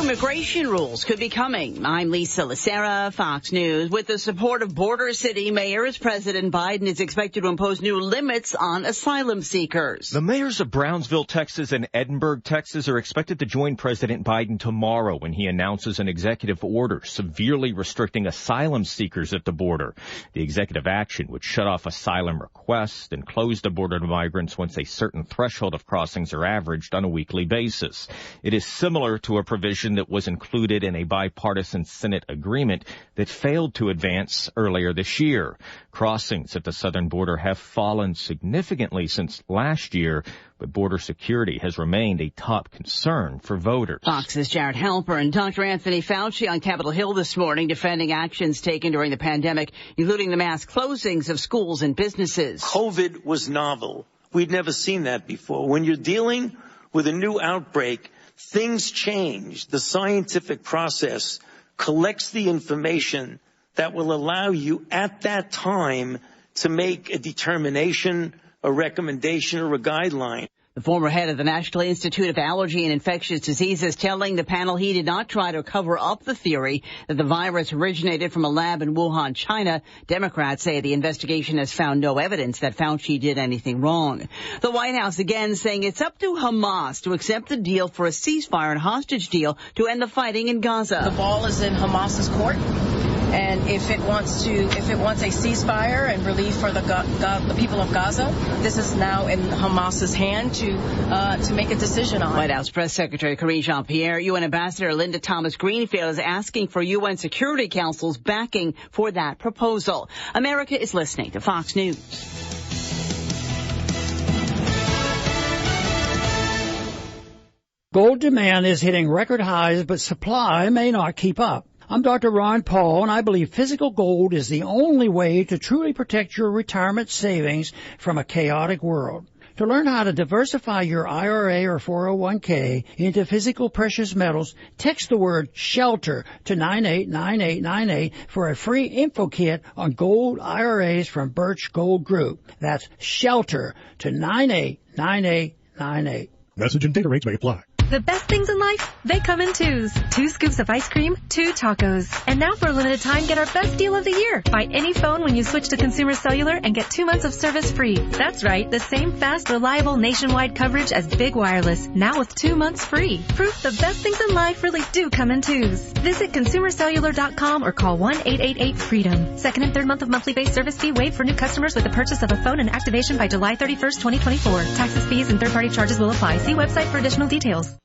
immigration rules could be coming. I'm Lisa Lacera, Fox News. With the support of border city mayors, President Biden is expected to impose new limits on asylum seekers. The mayors of Brownsville, Texas and Edinburgh, Texas are expected to join President Biden tomorrow when he announces an executive order severely restricting asylum seekers at the border. The executive action would shut off asylum requests and close the border to migrants once a certain threshold of crossings are averaged on a weekly basis. It is similar to a provision that was included in a bipartisan Senate agreement that failed to advance earlier this year. Crossings at the southern border have fallen significantly since last year, but border security has remained a top concern for voters. Fox's Jared Halper and Dr. Anthony Fauci on Capitol Hill this morning defending actions taken during the pandemic, including the mass closings of schools and businesses. COVID was novel. We'd never seen that before. When you're dealing with a new outbreak, things change. The scientific process collects the information that will allow you at that time to make a determination, a recommendation, or a guideline. The former head of the National Institute of Allergy and Infectious Diseases telling the panel he did not try to cover up the theory that the virus originated from a lab in Wuhan, China. Democrats say the investigation has found no evidence that Fauci did anything wrong. The White House again saying it's up to Hamas to accept the deal for a ceasefire and hostage deal to end the fighting in Gaza. The ball is in Hamas's court. And if it wants a ceasefire and relief for the people of Gaza, this is now in Hamas's hand to make a decision on. White House Press Secretary Karine Jean-Pierre, UN Ambassador Linda Thomas-Greenfield is asking for UN Security Council's backing for that proposal. America is listening to Fox News. Gold demand is hitting record highs, but supply may not keep up. I'm Dr. Ron Paul, and I believe physical gold is the only way to truly protect your retirement savings from a chaotic world. To learn how to diversify your IRA or 401k into physical precious metals, text the word SHELTER to 989898 for a free info kit on gold IRAs from Birch Gold Group. That's SHELTER to 989898. Message and data rates may apply. The best things in life, they come in twos. 2 scoops of ice cream, 2 tacos. And now for a limited time, get our best deal of the year. Buy any phone when you switch to Consumer Cellular and get 2 months of service free. That's right, the same fast, reliable nationwide coverage as Big Wireless, now with 2 months free. Proof the best things in life really do come in twos. Visit consumercellular.com or call 1-888-FREEDOM. Second and third month of monthly base service fee waived for new customers with the purchase of a phone and activation by July 31st, 2024. Taxes, fees, and third-party charges will apply. See website for additional details.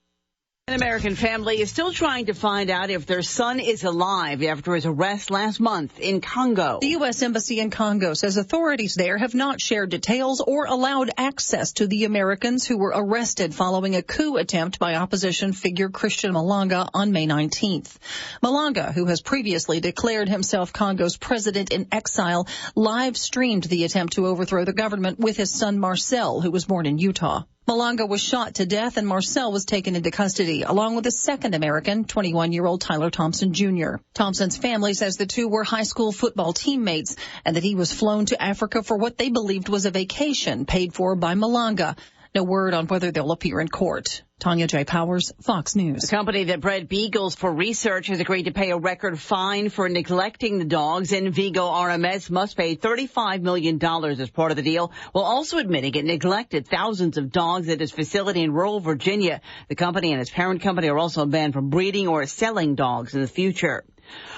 An American family is still trying to find out if their son is alive after his arrest last month in Congo. The U.S. Embassy in Congo says authorities there have not shared details or allowed access to the Americans who were arrested following a coup attempt by opposition figure Christian Malanga on May 19th. Malanga, who has previously declared himself Congo's president in exile, live-streamed the attempt to overthrow the government with his son Marcel, who was born in Utah. Malanga was shot to death and Marcel was taken into custody, along with a second American, 21-year-old Tyler Thompson Jr. Thompson's family says the two were high school football teammates and that he was flown to Africa for what they believed was a vacation paid for by Malanga. No word on whether they'll appear in court. Tanya J. Powers, Fox News. The company that bred beagles for research has agreed to pay a record fine for neglecting the dogs, and Vigo RMS must pay $35 million as part of the deal, while also admitting it neglected thousands of dogs at its facility in rural Virginia. The company and its parent company are also banned from breeding or selling dogs in the future.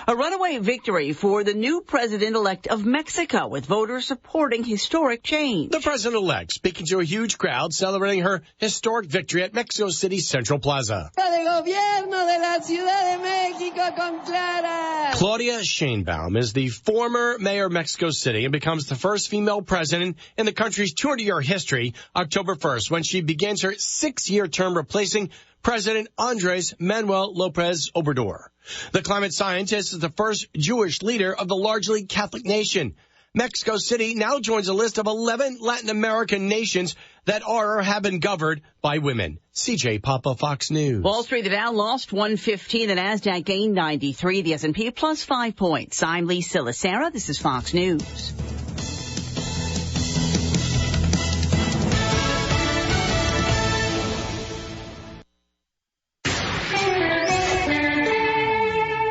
A runaway victory for the new president-elect of Mexico, with voters supporting historic change. The president-elect speaking to a huge crowd celebrating her historic victory at Mexico City's Central Plaza. Claudia Sheinbaum is the former mayor of Mexico City and becomes the first female president in the country's 200-year history October 1st, when she begins her 6-year term replacing President Andres Manuel Lopez Obrador. The climate scientist is the first Jewish leader of the largely Catholic nation. Mexico City now joins a list of 11 Latin American nations that are or have been governed by women. CJ Papa, Fox News. Wall Street, the Dow lost 115, the Nasdaq gained 93, the S&P plus 5 points. I'm Lisa Lacera. This is Fox News.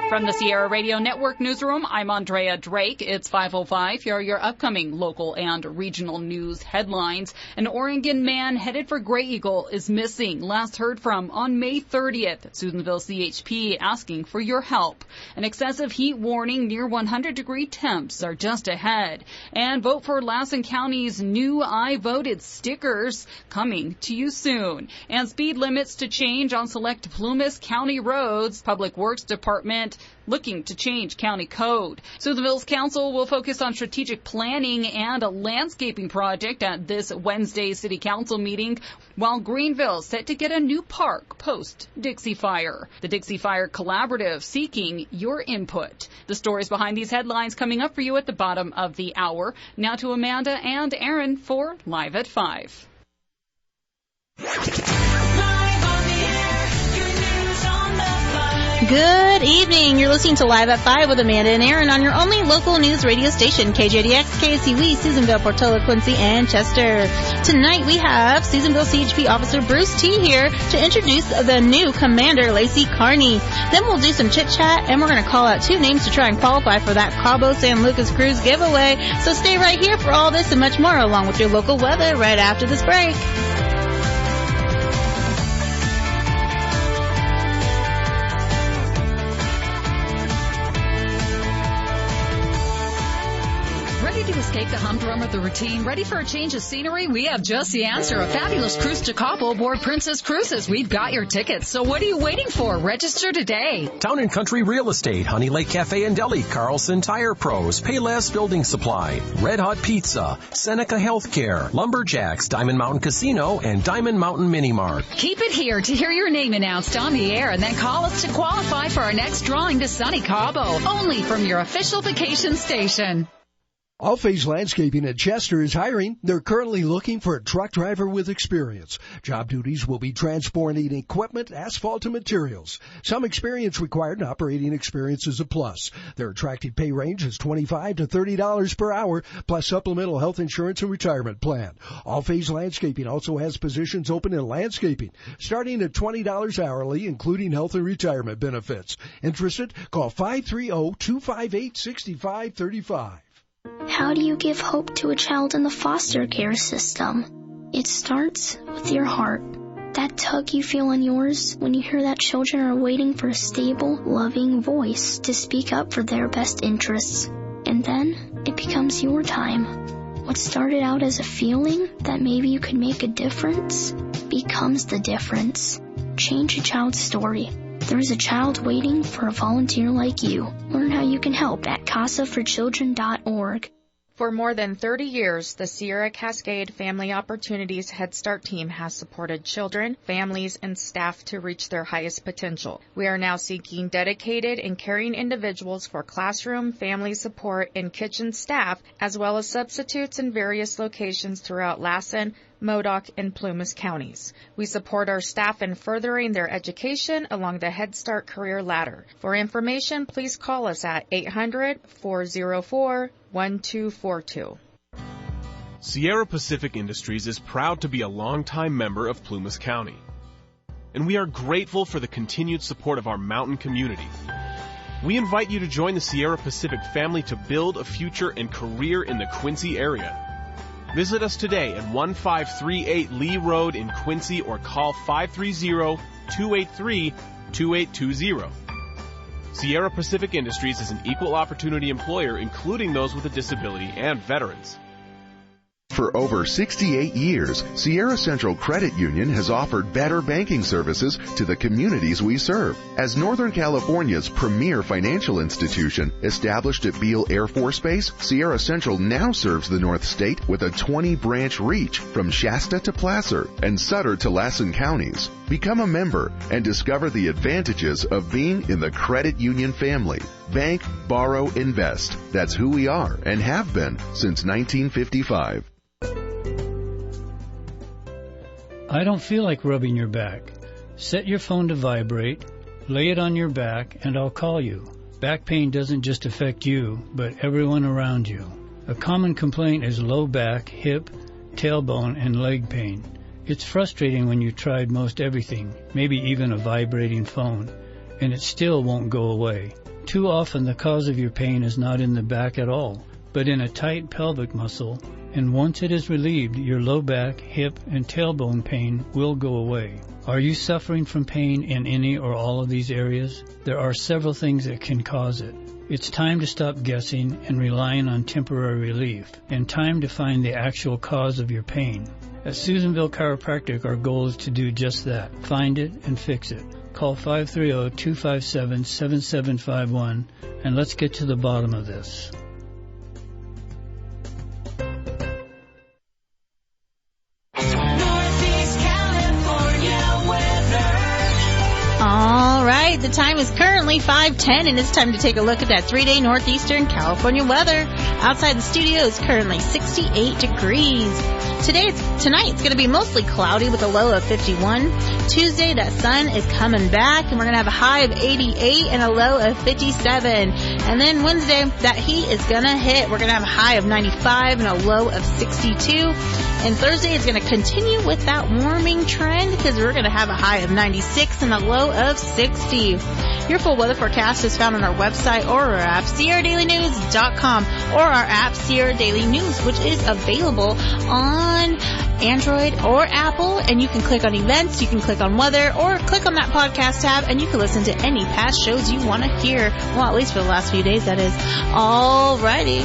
From the Sierra Radio Network newsroom, I'm Andrea Drake. It's 5:05. Here are your upcoming local and regional news headlines. An Oregon man headed for Gray Eagle is missing. Last heard from on May 30th. Susanville CHP asking for your help. An excessive heat warning near 100-degree temps are just ahead. And vote for Lassen County's new I Voted stickers coming to you soon. And speed limits to change on select Plumas County roads. Public Works Department looking to change county code. Susanville's council will focus on strategic planning and a landscaping project at this Wednesday's city council meeting, while Greenville's set to get a new park post-Dixie Fire. The Dixie Fire Collaborative seeking your input. The stories behind these headlines coming up for you at the bottom of the hour. Now to Amanda and Aaron for Live at 5. Good evening. You're listening to Live at 5 with Amanda and Aaron on your only local news radio station, KJDX, KSCW, Susanville, Portola, Quincy, and Chester. Tonight we have Susanville CHP Officer Bruce T. here to introduce the new Commander, Lacey Carney. Then we'll do some chit-chat, and we're going to call out 2 names to try and qualify for that Cabo San Lucas Cruise giveaway. So stay right here for all this and much more, along with your local weather right after this break. To escape the humdrum of the routine, ready for a change of scenery? We have just the answer. A fabulous cruise to Cabo aboard Princess Cruises. We've got your tickets. So what are you waiting for? Register today. Town and Country Real Estate, Honey Lake Cafe and Deli, Carlson Tire Pros, Payless Building Supply, Red Hot Pizza, Seneca Healthcare, Lumberjacks, Diamond Mountain Casino, and Diamond Mountain Mini Mart. Keep it here to hear your name announced on the air, and then call us to qualify for our next drawing to sunny Cabo. Only from your official vacation station. All Phase Landscaping at Chester is hiring. They're currently looking for a truck driver with experience. Job duties will be transporting equipment, asphalt, and materials. Some experience required, and operating experience is a plus. Their attractive pay range is $25 to $30 per hour, plus supplemental health insurance and retirement plan. All Phase Landscaping also has positions open in landscaping, starting at $20 hourly, including health and retirement benefits. Interested? Call 530-258-6535. How do you give hope to a child in the foster care system? It starts with your heart. That tug you feel in yours when you hear that children are waiting for a stable, loving voice to speak up for their best interests. And then it becomes your time. What started out as a feeling that maybe you could make a difference becomes the difference. Change a child's story. There is a child waiting for a volunteer like you. Learn how you can help at casaforchildren.org. For more than 30 years, the Sierra Cascade Family Opportunities Head Start team has supported children, families, and staff to reach their highest potential. We are now seeking dedicated and caring individuals for classroom, family support, and kitchen staff, as well as substitutes in various locations throughout Lassen, Modoc, and Plumas counties. We support our staff in furthering their education along the Head Start career ladder. For information, please call us at 800-404-1242. Sierra Pacific Industries is proud to be a longtime member of Plumas County, and we are grateful for the continued support of our mountain community. We invite you to join the Sierra Pacific family to build a future and career in the Quincy area. Visit us today at 1538 Lee Road in Quincy or call 530-283-2820. Sierra Pacific Industries is an equal opportunity employer, including those with a disability and veterans. For over 68 years, Sierra Central Credit Union has offered better banking services to the communities we serve. As Northern California's premier financial institution, established at Beale Air Force Base, Sierra Central now serves the North State with a 20-branch reach from Shasta to Placer and Sutter to Lassen counties. Become a member and discover the advantages of being in the credit union family. Bank, borrow, invest. That's who we are and have been since 1955. I don't feel like rubbing your back. Set your phone to vibrate, lay it on your back, and I'll call you. Back pain doesn't just affect you, but everyone around you. A common complaint is low back, hip, tailbone, and leg pain. It's frustrating when you've tried most everything, maybe even a vibrating phone, and it still won't go away. Too often the cause of your pain is not in the back at all, but in a tight pelvic muscle, and once it is relieved, your low back, hip, and tailbone pain will go away. Are you suffering from pain in any or all of these areas? There are several things that can cause it. It's time to stop guessing and relying on temporary relief, and time to find the actual cause of your pain. At Susanville Chiropractic, our goal is to do just that. Find it and fix it. Call 530-257-7751, and let's get to the bottom of this. All right, the time is currently 5:10, and it's time to take a look at that 3-day Northeastern California weather. Outside the studio is currently 68 degrees. Tonight it's going to be mostly cloudy with a low of 51. Tuesday, that sun is coming back, and we're going to have a high of 88 and a low of 57. And then Wednesday, that heat is going to hit. We're going to have a high of 95 and a low of 62. And Thursday is going to continue with that warming trend because we're going to have a high of 96 and a low of 60. Your full weather forecast is found on our website or our app, SierraDailyNews.com, or our app, Sierra Daily News, which is available on Android or Apple. And you can click on events, you can click on weather, or click on that podcast tab, and you can listen to any past shows you want to hear. Well, at least for the last few days, that is. Alrighty.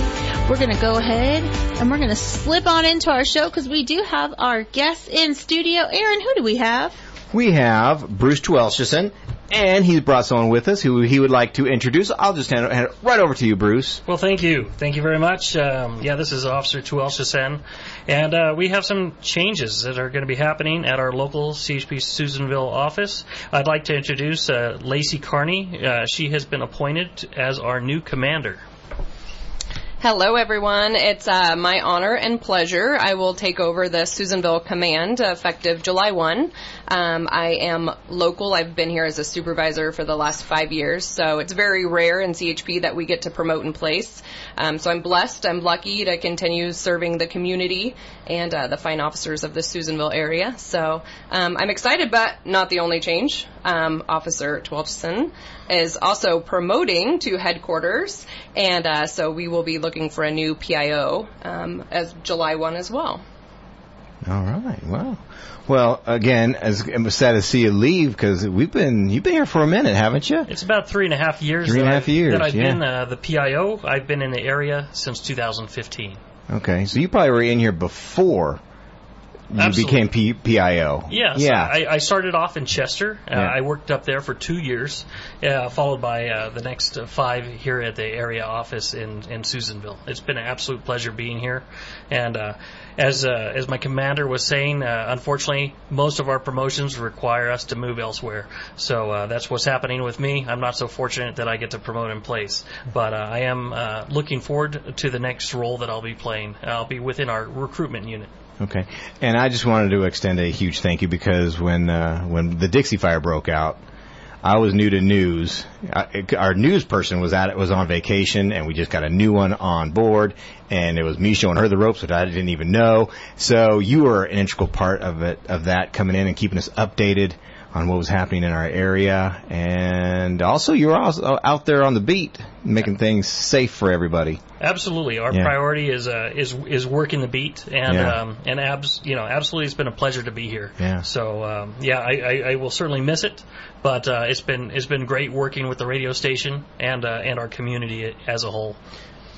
We're going to go ahead and we're going to slip on into our show because we do have our guests in studio. Aaron, who do we have? We have Bruce Twelchison, and he's brought someone with us who he would like to introduce. I'll just hand it right over to you, Bruce. Well, thank you. Thank you very much. This is Officer Twelchison, and we have some changes that are going to be happening at our local CHP Susanville office. I'd like to introduce Lacey Carney. She has been appointed as our new commander. Hello, everyone. It's my honor and pleasure. I will take over the Susanville Command effective July 1. I am local. I've been here as a supervisor for the last 5 years, so it's very rare in CHP that we get to promote in place. So I'm blessed. I'm lucky to continue serving the community and the fine officers of the Susanville area. So I'm excited, but not the only change. Officer Twelchison is also promoting to headquarters, and so we will be looking for a new PIO as July 1 as well. All right. Wow. Well, again, I'm sad to see you leave because you've been here for a minute, haven't you? It's about 3.5 years. 3.5 years. That I've been the PIO. I've been in the area since 2015. Okay, so you probably were in here before you Absolutely. became PIO. Yes. Yeah. I started off in Chester. I worked up there for 2 years, followed by the next 5 here at the area office in Susanville. It's been an absolute pleasure being here. And as my commander was saying, unfortunately, most of our promotions require us to move elsewhere. So that's what's happening with me. I'm not so fortunate that I get to promote in place. But I am looking forward to the next role that I'll be playing. I'll be within our recruitment unit. Okay, and I just wanted to extend a huge thank you because when the Dixie Fire broke out, I was new to news. Our news person was on vacation, and we just got a new one on board, and it was me showing her the ropes, which I didn't even know. So you were an integral part of that coming in and keeping us updated on what was happening in our area, and also you were also out there on the beat, making things safe for everybody. Absolutely, our priority is working the beat, and absolutely, it's been a pleasure to be here. Yeah. So I will certainly miss it, but it's been great working with the radio station and our community as a whole.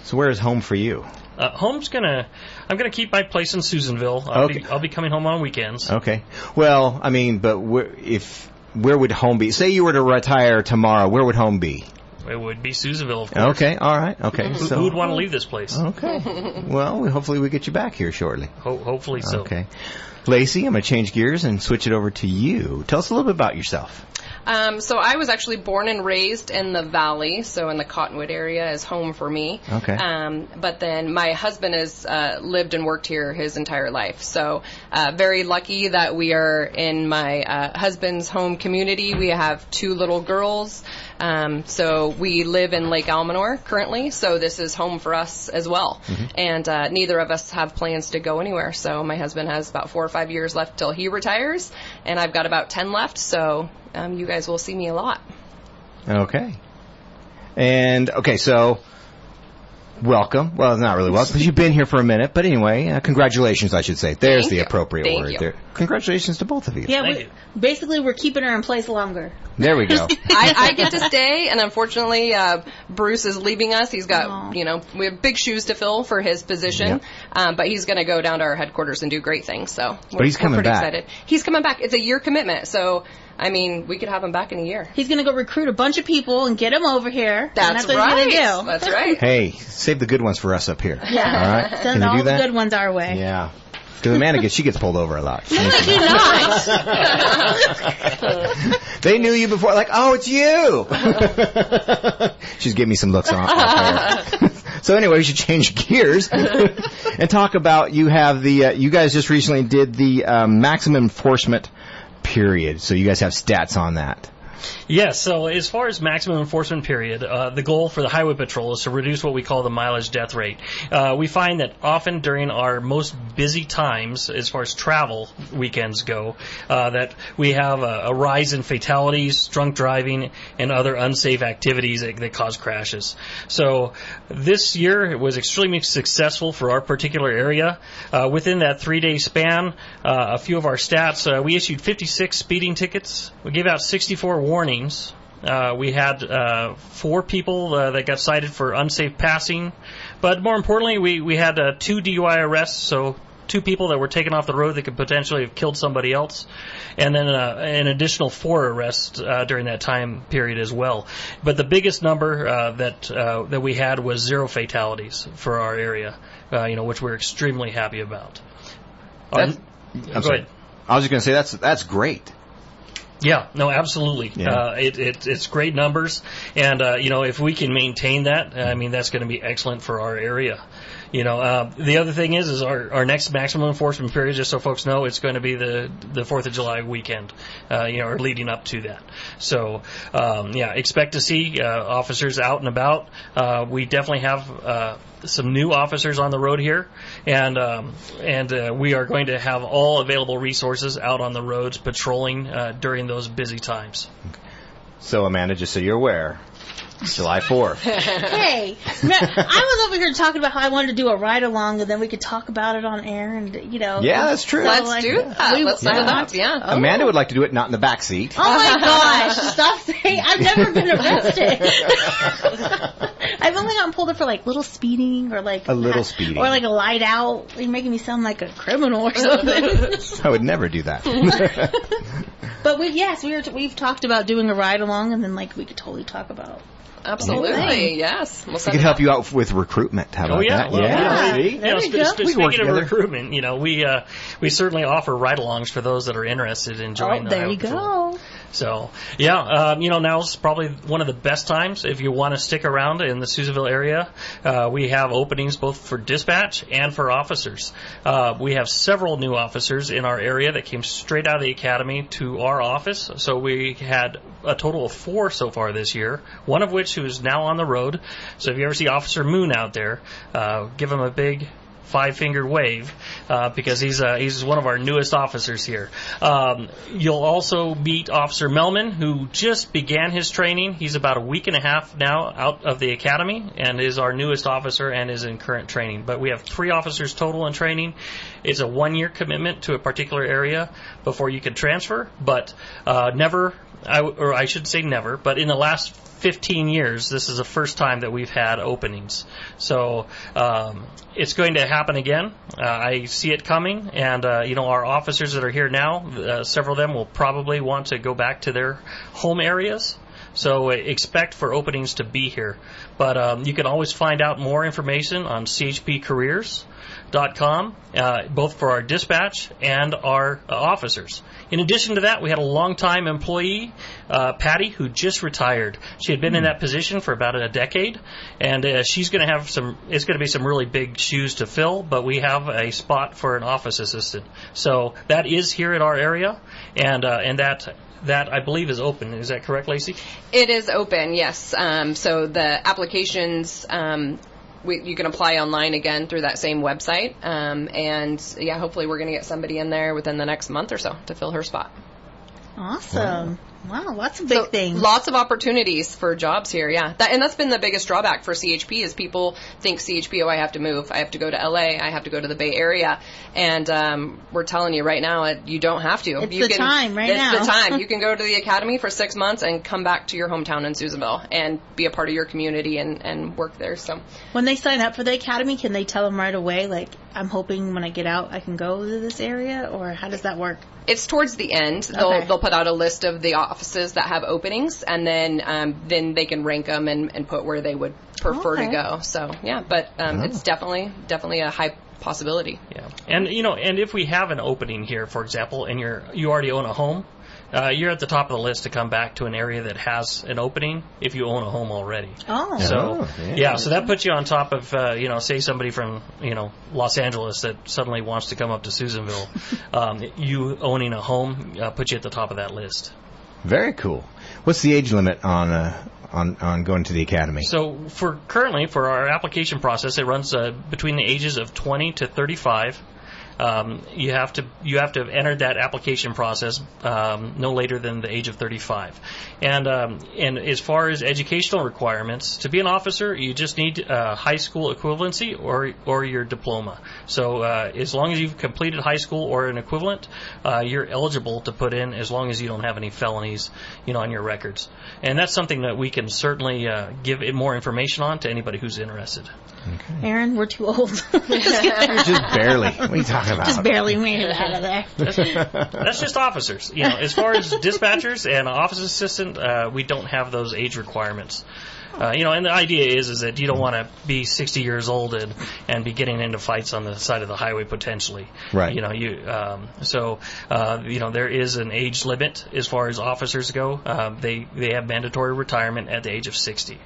So where is home for you? I'm gonna keep my place in Susanville. I'll be coming home on weekends. Okay. Well, I mean, but where would home be? Say you were to retire tomorrow, where would home be? It would be Susanville, of course. Okay. All right. Okay. Who would want to leave this place? Okay. Well, hopefully we get you back here shortly. Hopefully so. Okay. Lacey, I'm going to change gears and switch it over to you. Tell us a little bit about yourself. So I was actually born and raised in the Valley, so in the Cottonwood area is home for me. Okay. But then my husband has lived and worked here his entire life, so very lucky that we are in my husband's home community. We have 2 little girls, so we live in Lake Almanor currently, so this is home for us as well. Mm-hmm. And neither of us have plans to go anywhere, so my husband has about 4 or 5 years left till he retires, and I've got about 10 left, so you guys will see me a lot. Okay. And, okay, so welcome. Well, not really welcome, because you've been here for a minute. But anyway, congratulations, I should say. There's the appropriate word there. Congratulations to both of you. Yeah, basically we're keeping her in place longer. There we go. I get to stay, and unfortunately, Bruce is leaving us. He's got, we have big shoes to fill for his position, but he's going to go down to our headquarters and do great things. So he's coming pretty back. excited. He's coming back. It's a year commitment, so I mean, we could have him back in a year. He's going to go recruit a bunch of people and get them over here. That's what right. he's going to do. That's right. Hey, save the good ones for us up here. Yeah. All right? Send Can all you do the that? good ones our way. Yeah. Because Amanda she gets pulled over a lot. No, I do not. They knew you before, like, oh, it's you. She's giving me some looks on. So anyway, we should change gears and talk about you guys just recently did the maximum enforcement period. So you guys have stats on that. Yes, so as far as maximum enforcement period, the goal for the Highway Patrol is to reduce what we call the mileage death rate. We find that often during our most busy times, as far as travel weekends go, that we have a rise in fatalities, drunk driving, and other unsafe activities that cause crashes. So this year it was extremely successful for our particular area. Within that 3-day span, a few of our stats, we issued 56 speeding tickets. We gave out 64 warnings. We had 4 people that got cited for unsafe passing, but more importantly, we had 2 DUI arrests, so 2 people that were taken off the road that could potentially have killed somebody else, and then an additional 4 arrests during that time period as well. But the biggest number that we had was 0 fatalities for our area, which we're extremely happy about. I'm sorry. I was just going to say that's great. Yeah, no, absolutely. Yeah. It's great numbers, and if we can maintain that, I mean, that's going to be excellent for our area. The other thing is our next maximum enforcement period, just so folks know, it's going to be the 4th of July weekend, or leading up to that. So, expect to see officers out and about. We definitely have some new officers on the road here, and we are going to have all available resources out on the roads patrolling during those busy times. So, Amanda, just so you're aware, July 4th. Hey, I was over here talking about how I wanted to do a ride-along, and then we could talk about it on air, and, Yeah, that's true. Let's do that. Let's set it up, yeah. Amanda would like to do it not in the back seat. Oh, my gosh. Stop saying I've never been arrested. I've only gotten pulled up for, little speeding, or, a little speeding. Or, a light out. You're making me sound like a criminal or something. I would never do that. But we've talked about doing a ride-along, and then, we could totally talk about... Absolutely, yes. We could help you out with recruitment. How about that? Well, See? Speaking of recruitment, we certainly offer ride-alongs for those that are interested in joining the Highway Patrol. Go. So, now's probably one of the best times if you want to stick around in the Susanville area. We have openings both for dispatch and for officers. We have several new officers in our area that came straight out of the academy to our office. So we had a total of 4 so far this year, one of which who is now on the road. So if you ever see Officer Moon out there, give him a big 5-finger wave, because he's one of our newest officers here. You'll also meet Officer Melman, who just began his training. He's about a week and a half now out of the academy and is our newest officer and is in current training. But we have 3 officers total in training. It's a 1-year commitment to a particular area before you can transfer, but never, I should say never, but in the last 15 years, this is the first time that we've had openings. So it's going to happen again. I see it coming, and our officers that are here now, several of them will probably want to go back to their home areas. So expect for openings to be here. But you can always find out more information on chpcareers.com, both for our dispatch and our officers. In addition to that, we had a longtime employee, Patty, who just retired. She had been in that position for about a decade, and she's going to have it's going to be some really big shoes to fill, but we have a spot for an office assistant. So that is here in our area, and that I believe is open. Is that correct, Lacey? It is open, yes. So the applications, you can apply online again through that same website. Hopefully we're going to get somebody in there within the next month or so to fill her spot. Awesome. Wow, lots of big things. Lots of opportunities for jobs here, yeah. That's been the biggest drawback for CHP is people think CHP, I have to move. I have to go to LA. I have to go to the Bay Area. And we're telling you right now, you don't have to. It's the time now. It's the time. You can go to the academy for 6 months and come back to your hometown in Susanville and be a part of your community and work there. So when they sign up for the academy, can they tell them right away, like, I'm hoping when I get out I can go to this area, or how does that work? It's towards the end. They'll put out a list of the offices that have openings, and then they can rank them and put where they would prefer to go. So yeah, but it's definitely a high possibility. Yeah, and and if we have an opening here, for example, and you already own a home, you're at the top of the list to come back to an area that has an opening if you own a home already. Oh. So, so that puts you on top of, say somebody from, Los Angeles that suddenly wants to come up to Susanville. You owning a home puts you at the top of that list. Very cool. What's the age limit on going to the academy? So currently for our application process, it runs between the ages of 20 to 35. You have to have entered that application process no later than the age of 35. And as far as educational requirements, to be an officer, you just need high school equivalency or your diploma. So as long as you've completed high school or an equivalent, you're eligible to put in as long as you don't have any felonies, on your records. And that's something that we can certainly give more information on to anybody who's interested. Okay. Aaron, we're too old. Just barely. What are you talking about? Just barely made it out of there. That's just officers. As far as dispatchers and office assistant, we don't have those age requirements. And the idea is that you don't want to be 60 years old and be getting into fights on the side of the highway potentially. Right. There is an age limit as far as officers go. They have mandatory retirement at the age of 60.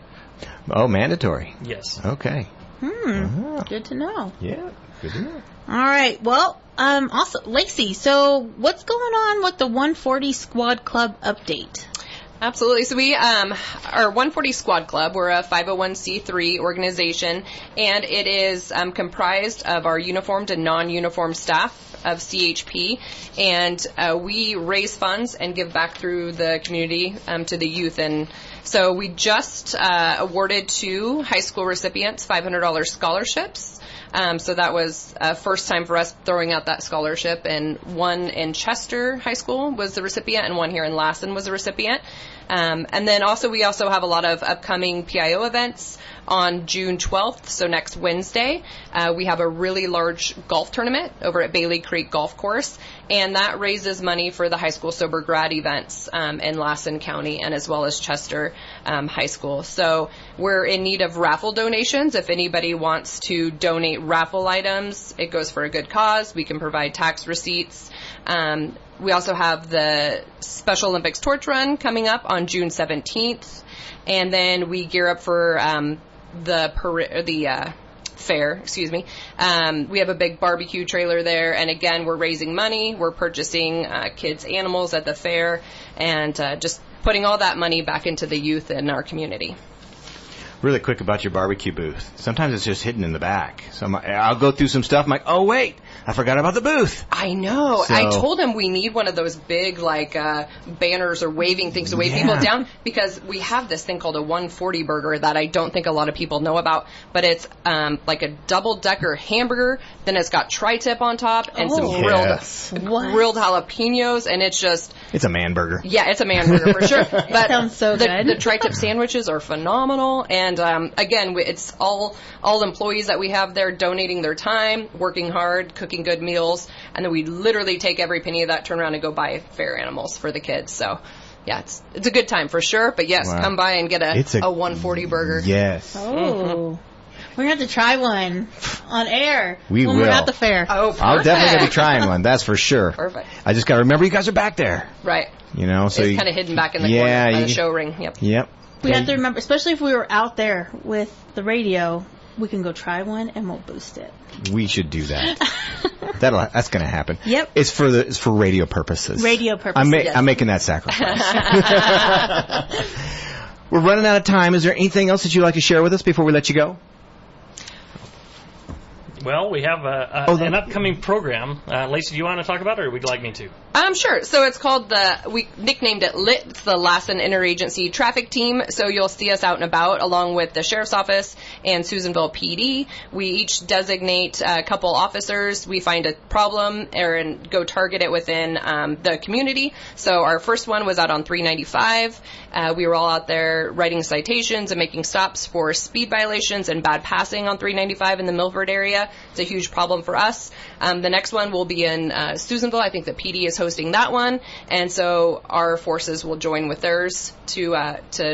Oh, mandatory. Yes. Okay. Good to know. Yeah, good to know. All right. Well, also, Lacey, so what's going on with the 140 Squad Club update? Absolutely. So we, our 140 Squad Club, we're a 501c3 organization, and it is comprised of our uniformed and non-uniformed staff of CHP, and we raise funds and give back through the community to the youth. And so we just awarded 2 high school recipients $500 scholarships. So that was first time for us throwing out that scholarship, and one in Chester High School was the recipient, and one here in Lassen was the recipient. And then we also have a lot of upcoming PIO events on June 12th, so next Wednesday. We have a really large golf tournament over at Bailey Creek Golf Course, and that raises money for the high school sober grad events in Lassen County and as well as Chester High School. So we're in need of raffle donations. If anybody wants to donate raffle items, it goes for a good cause. We can provide tax receipts. We also have the Special Olympics Torch Run coming up on June 17th, and then we gear up for the fair. We have a big barbecue trailer there, and again, we're raising money. We're purchasing kids' animals at the fair, and just putting all that money back into the youth in our community. Really quick about your barbecue booth. Sometimes it's just hidden in the back. So I'll go through some stuff. I'm like, oh, wait, I forgot about the booth. I know. So, I told him we need one of those big, banners or waving things to wave people down, because we have this thing called a 140 burger that I don't think a lot of people know about, but it's like a double-decker hamburger, then it's got tri-tip on top and some grilled jalapenos, and it's just... It's a man burger. Yeah, it's a man burger for sure. But sounds so good. The tri-tip sandwiches are phenomenal, and again, it's all employees that we have there donating their time, working hard, cooking good meals, and then we literally take every penny of that, turn around and go buy fair animals for the kids. So yeah, it's a good time for sure. But yes, come by and get a 140 burger. Yes. Oh. We're going to have to try one on air when we're at the fair. Oh, perfect. I'll definitely going to be trying one, that's for sure. Perfect. I just got to remember you guys are back there. Right. So it's kind of hidden back in the corner by the show ring. Yep. We have to remember, especially if we were out there with the radio, we can go try one and we'll boost it. We should do that. That's going to happen. Yep. It's for radio purposes. Radio purposes. I'm making that sacrifice. We're running out of time. Is there anything else that you'd like to share with us before we let you go? Well, we have an upcoming program. Lacey, do you want to talk about it, or would you like me to? Sure. So it's called we nicknamed it LIT. It's the Lassen Interagency Traffic Team. So you'll see us out and about along with the Sheriff's Office and Susanville PD. We each designate a couple officers. We find a problem and go target it within the community. So our first one was out on 395. We were all out there writing citations and making stops for speed violations and bad passing on 395 in the Milford area. It's a huge problem for us. The next one will be in Susanville. I think the PD is hosting that one, and so our forces will join with theirs to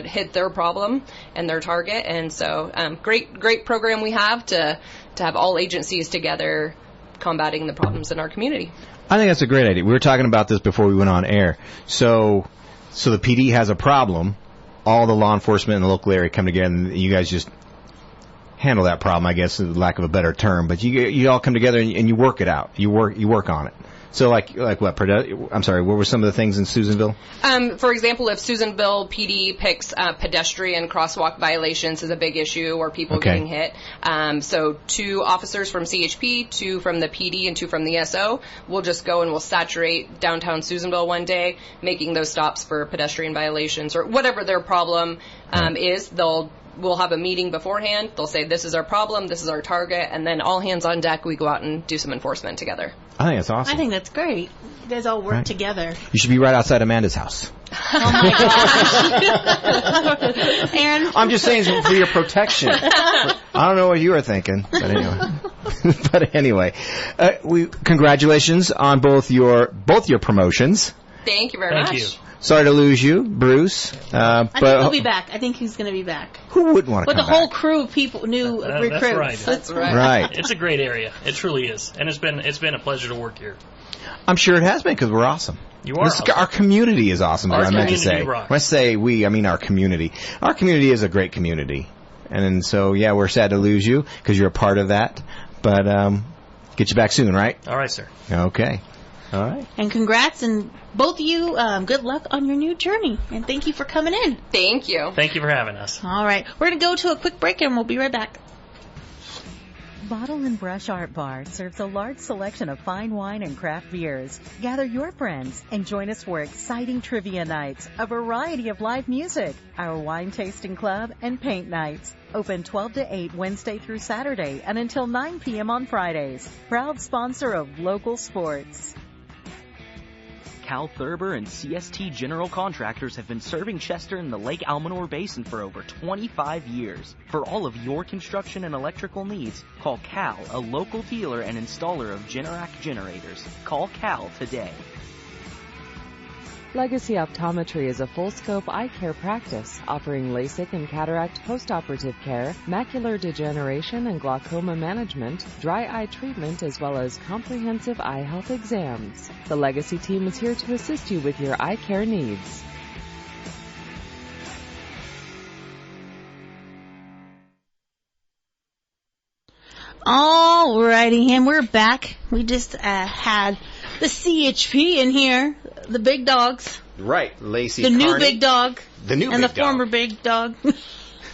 hit their problem and their target. And so great program we have to have all agencies together combating the problems in our community. I think that's a great idea. We were talking about this before we went on air. So the PD has a problem. All the law enforcement in the local area come together, and you guys just handle that problem, I guess, for lack of a better term. But you all come together and you work it out. You work on it. So like what? I'm sorry. What were some of the things in Susanville? For example, if Susanville PD picks pedestrian crosswalk violations as a big issue or people getting hit, so 2 officers from CHP, 2 from the PD, and 2 from the SO, we'll just go and we'll saturate downtown Susanville one day, making those stops for pedestrian violations or whatever their problem is. We'll have a meeting beforehand. They'll say, this is our problem, this is our target, and then all hands on deck, we go out and do some enforcement together. I think that's awesome. I think that's great. You guys all work together. You should be right outside Amanda's house. Oh, my gosh. Aaron? I'm just saying for your protection. I don't know what you were thinking, but anyway. Congratulations on both your promotions. Thank you very much. Thank you. Sorry to lose you, Bruce. I think he'll be back. I think he's going to be back. Who wouldn't want to come back? With the whole crew of people, new recruits. That's right. Right. It's a great area. It truly is. And it's been a pleasure to work here. I'm sure it has been because we're awesome. You are awesome. Our community is awesome, Our I meant to community say. rocks. When I say we, I mean our community. Our community is a great community. And so, yeah, we're sad to lose you because you're a part of that. But get you back soon, right? All right, sir. Okay. All right. And congrats, and both of you, good luck on your new journey. And thank you for coming in. Thank you. Thank you for having us. All right. We're going to go to a quick break, and we'll be right back. Bottle and Brush Art Bar serves a large selection of fine wine and craft beers. Gather your friends and join us for exciting trivia nights, a variety of live music, our wine tasting club, and paint nights. Open 12 to 8 Wednesday through Saturday and until 9 p.m. on Fridays. Proud sponsor of local sports. Cal Thurber and CST General Contractors have been serving Chester in the Lake Almanor Basin for over 25 years. For all of your construction and electrical needs, call Cal, a local dealer and installer of Generac generators. Call Cal today. Legacy Optometry is a full-scope eye care practice offering LASIK and cataract post-operative care, macular degeneration and glaucoma management, dry eye treatment, as well as comprehensive eye health exams. The Legacy team is here to assist you with your eye care needs. Alrighty, and we're back. We just had the CHP in here, the big dogs. Right, Lacey The Carney. new big dog. The new and big the dog. former big dog.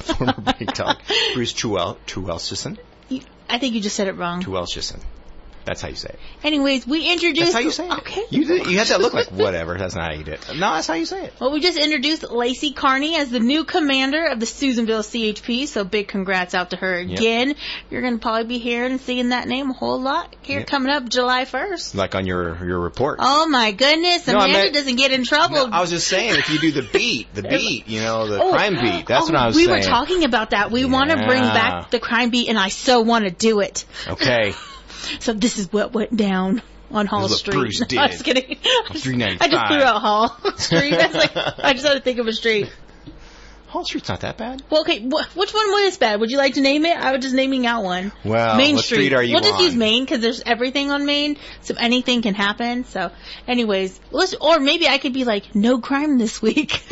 Former big dog. Bruce Truelshison. I think you just said it wrong. Truelshison. That's how you say it. Anyways, we introduced... That's how you say it. Okay. You had that look like, whatever, that's not how you did it. No, that's how you say it. Well, we just introduced Lacey Carney as the new commander of the Susanville CHP, so big congrats out to her again. Yep. You're going to probably be hearing and seeing that name a whole lot here coming up July 1st. Like on your report. Oh, my goodness. Amanda doesn't get in trouble. No, I was just saying, if you do the beat, the crime beat, that's what I was saying. We were talking about that. We want to bring back the crime beat, and I so want to do it. Okay. So this is what went down on Hall Street. Bruce did. No, I was kidding. 395. I just threw out Hall Street. I just had to think of a street. Hall Street's not that bad. Well, okay, which one was bad? Would you like to name it? I was just naming out one. Well, Main what street are you on? We'll just use Main because there's everything on Main, so anything can happen. So, anyways, or maybe I could be like, no crime this week.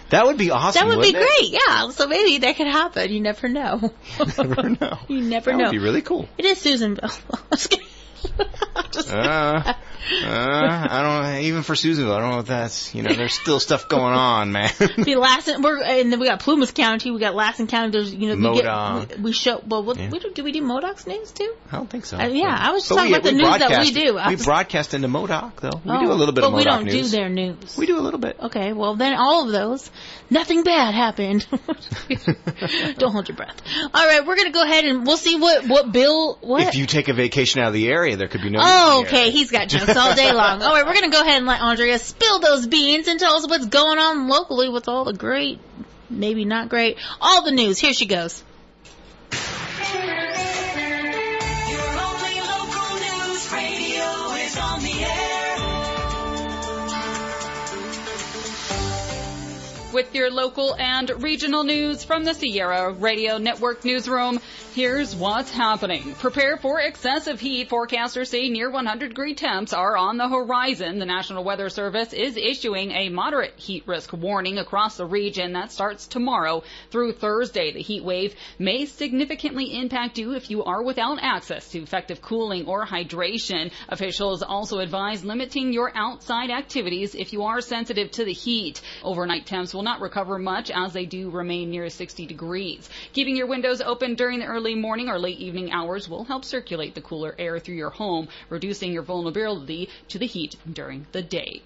That would be awesome. That would be great, yeah. So maybe that could happen. You never know. You never know. You never know. That would be really cool. It is Susanville. I don't. Even for Susanville, I don't know if that's. There's still stuff going on, man. And then we got Plumas County. We got Lassen County. There's MODOK. We show. Well, do we do MODOK's news too? I don't think so. I was talking about the news that we do. We broadcast into MODOK though. We do a little bit of MODOK news. But we don't do their news. We do a little bit. Okay, well then all of those. Nothing bad happened. Don't hold your breath. All right, we're gonna go ahead and we'll see what Bill. What? If you take a vacation out of the area, there could be no. Oh, okay. He's got jokes all day long. All right, we're going to go ahead and let Andrea spill those beans and tell us what's going on locally with all the great, maybe not great, all the news. Here she goes. Your only local news radio is on the air. With your local and regional news from the Sierra Radio Network newsroom, here's what's happening. Prepare for excessive heat. Forecasters say near 100-degree temps are on the horizon. The National Weather Service is issuing a moderate heat risk warning across the region that starts tomorrow through Thursday. The heat wave may significantly impact you if you are without access to effective cooling or hydration. Officials also advise limiting your outside activities if you are sensitive to the heat. Overnight temps will not recover much as they do remain near 60 degrees. Keeping your windows open during the early morning or late evening hours will help circulate the cooler air through your home, reducing your vulnerability to the heat during the day.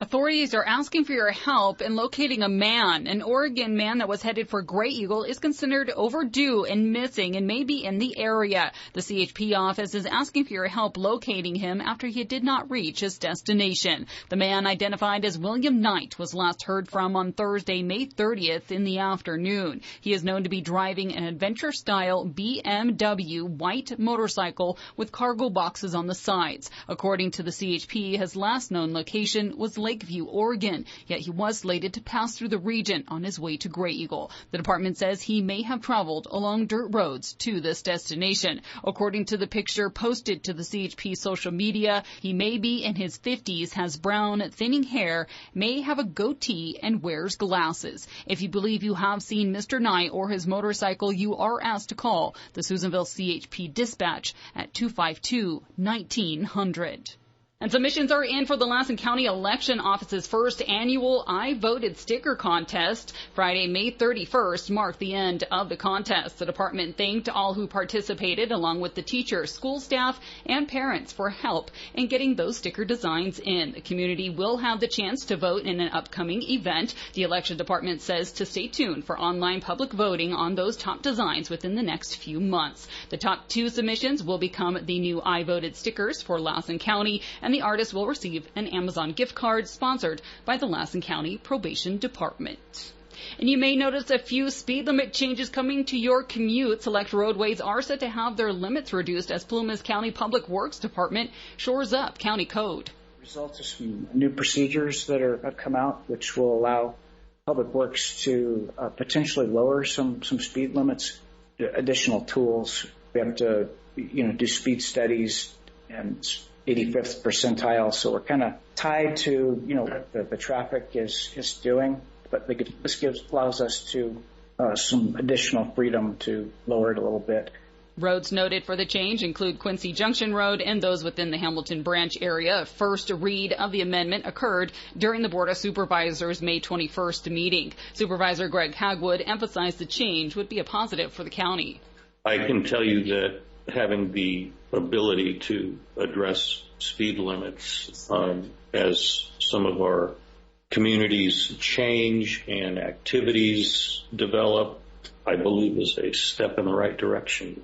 Authorities are asking for your help in locating a man. An Oregon man that was headed for Grey Eagle is considered overdue and missing and may be in the area. The CHP office is asking for your help locating him after he did not reach his destination. The man, identified as William Knight, was last heard from on Thursday, May 30th in the afternoon. He is known to be driving an adventure-style BMW white motorcycle with cargo boxes on the sides. According to the CHP, his last known location was Lakeview, Oregon, yet he was slated to pass through the region on his way to Grey Eagle. The department says he may have traveled along dirt roads to this destination. According to the picture posted to the CHP social media, he may be in his 50s, has brown, thinning hair, may have a goatee, and wears glasses. If you believe you have seen Mr. Knight or his motorcycle, you are asked to call the Susanville CHP dispatch at 252-1900. And submissions are in for the Lassen County Election Office's first annual I Voted sticker contest. Friday, May 31st, marked the end of the contest. The department thanked all who participated, along with the teachers, school staff, and parents for help in getting those sticker designs in. The community will have the chance to vote in an upcoming event. The election department says to stay tuned for online public voting on those top designs within the next few months. The top 2 submissions will become the new I Voted stickers for Lassen County, and the artist will receive an Amazon gift card sponsored by the Lassen County Probation Department. And you may notice a few speed limit changes coming to your commute. Select roadways are set to have their limits reduced as Plumas County Public Works Department shores up county code. Results of some new procedures that have come out, which will allow Public Works to potentially lower some speed limits. Additional tools. We have to do speed studies and 85th percentile, so we're kind of tied to what the traffic is doing, but this allows us to some additional freedom to lower it a little bit. Roads noted for the change include Quincy Junction Road and those within the Hamilton Branch area. A first read of the amendment occurred during the Board of Supervisors' May 21st meeting. Supervisor Greg Hagwood emphasized the change would be a positive for the county. I can tell you that having the ability to address speed limits as some of our communities change and activities develop, I believe is a step in the right direction.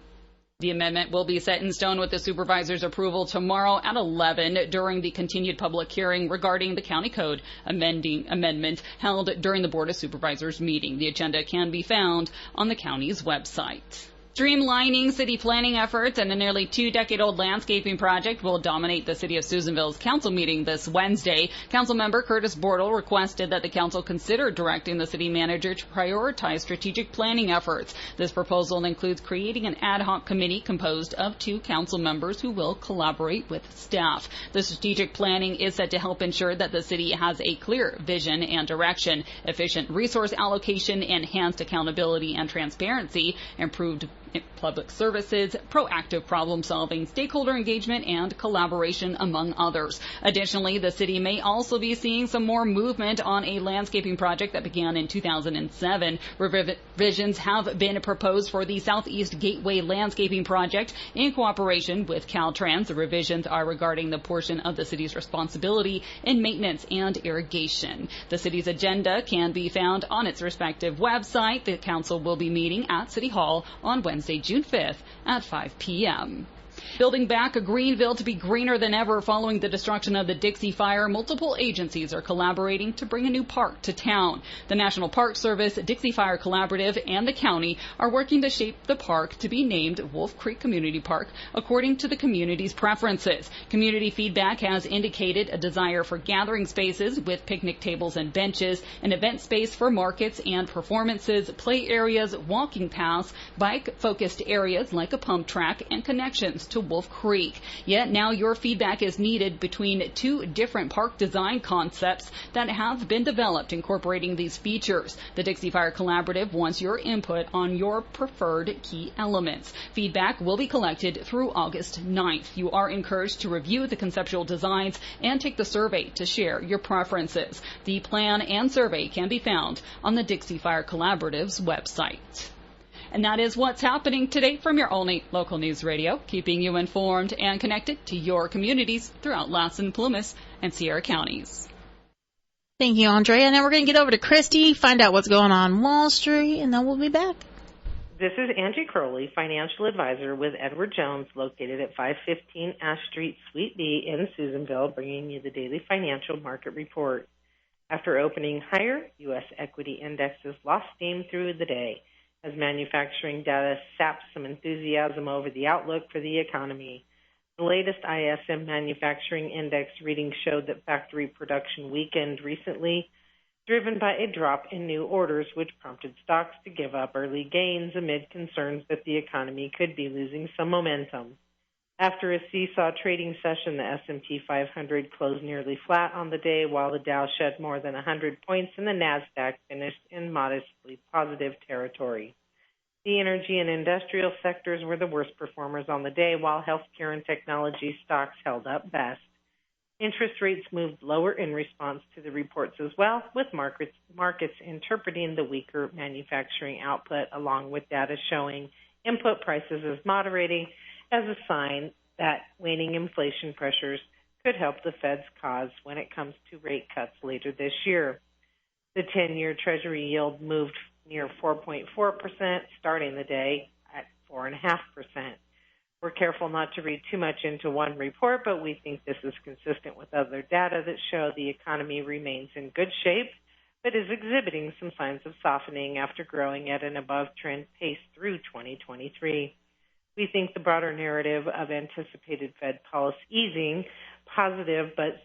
The amendment will be set in stone with the supervisor's approval tomorrow at 11 during the continued public hearing regarding the county code amendment held during the Board of Supervisors meeting. The agenda can be found on the county's website. Streamlining city planning efforts and a nearly 2-decade-old landscaping project will dominate the City of Susanville's council meeting this Wednesday. Councilmember Curtis Bortle requested that the council consider directing the city manager to prioritize strategic planning efforts. This proposal includes creating an ad hoc committee composed of 2 council members who will collaborate with staff. The strategic planning is set to help ensure that the city has a clear vision and direction, efficient resource allocation, enhanced accountability and transparency, improved public services, proactive problem solving, stakeholder engagement, and collaboration, among others. Additionally, the city may also be seeing some more movement on a landscaping project that began in 2007. Revisions have been proposed for the Southeast Gateway landscaping project in cooperation with Caltrans. The revisions are regarding the portion of the city's responsibility in maintenance and irrigation. The city's agenda can be found on its respective website. The council will be meeting at City Hall on Wednesday, June 5th at 5 p.m. Building back Greenville to be greener than ever following the destruction of the Dixie Fire, multiple agencies are collaborating to bring a new park to town. The National Park Service, Dixie Fire Collaborative, and the county are working to shape the park to be named Wolf Creek Community Park according to the community's preferences. Community feedback has indicated a desire for gathering spaces with picnic tables and benches, an event space for markets and performances, play areas, walking paths, bike-focused areas like a pump track, and connections to Wolf Creek. Yet now your feedback is needed between two different park design concepts that have been developed incorporating these features. The Dixie Fire Collaborative wants your input on your preferred key elements. Feedback will be collected through August 9th. You are encouraged to review the conceptual designs and take the survey to share your preferences. The plan and survey can be found on the Dixie Fire Collaborative's website. And that is what's happening today from your only local news radio, keeping you informed and connected to your communities throughout Lassen, Plumas, and Sierra counties. Thank you, Andrea. Now we're going to get over to Christy, find out what's going on Wall Street, and then we'll be back. This is Angie Crowley, financial advisor with Edward Jones, located at 515 Ash Street, Suite B in Susanville, bringing you the daily financial market report. After opening higher, U.S. equity indexes lost steam through the day, as manufacturing data saps some enthusiasm over the outlook for the economy. The latest ISM manufacturing index reading showed that factory production weakened recently, driven by a drop in new orders, which prompted stocks to give up early gains amid concerns that the economy could be losing some momentum. After a seesaw trading session, the S&P 500 closed nearly flat on the day, while the Dow shed more than 100 points and the NASDAQ finished in modestly positive territory. The energy and industrial sectors were the worst performers on the day, while healthcare and technology stocks held up best. Interest rates moved lower in response to the reports as well, with markets interpreting the weaker manufacturing output along with data showing input prices as moderating as a sign that waning inflation pressures could help the Fed's cause when it comes to rate cuts later this year. The 10-year Treasury yield moved near 4.4%, starting the day at 4.5%. We're careful not to read too much into one report, but we think this is consistent with other data that show the economy remains in good shape, but is exhibiting some signs of softening after growing at an above-trend pace through 2023. We think the broader narrative of anticipated Fed policy easing, positive but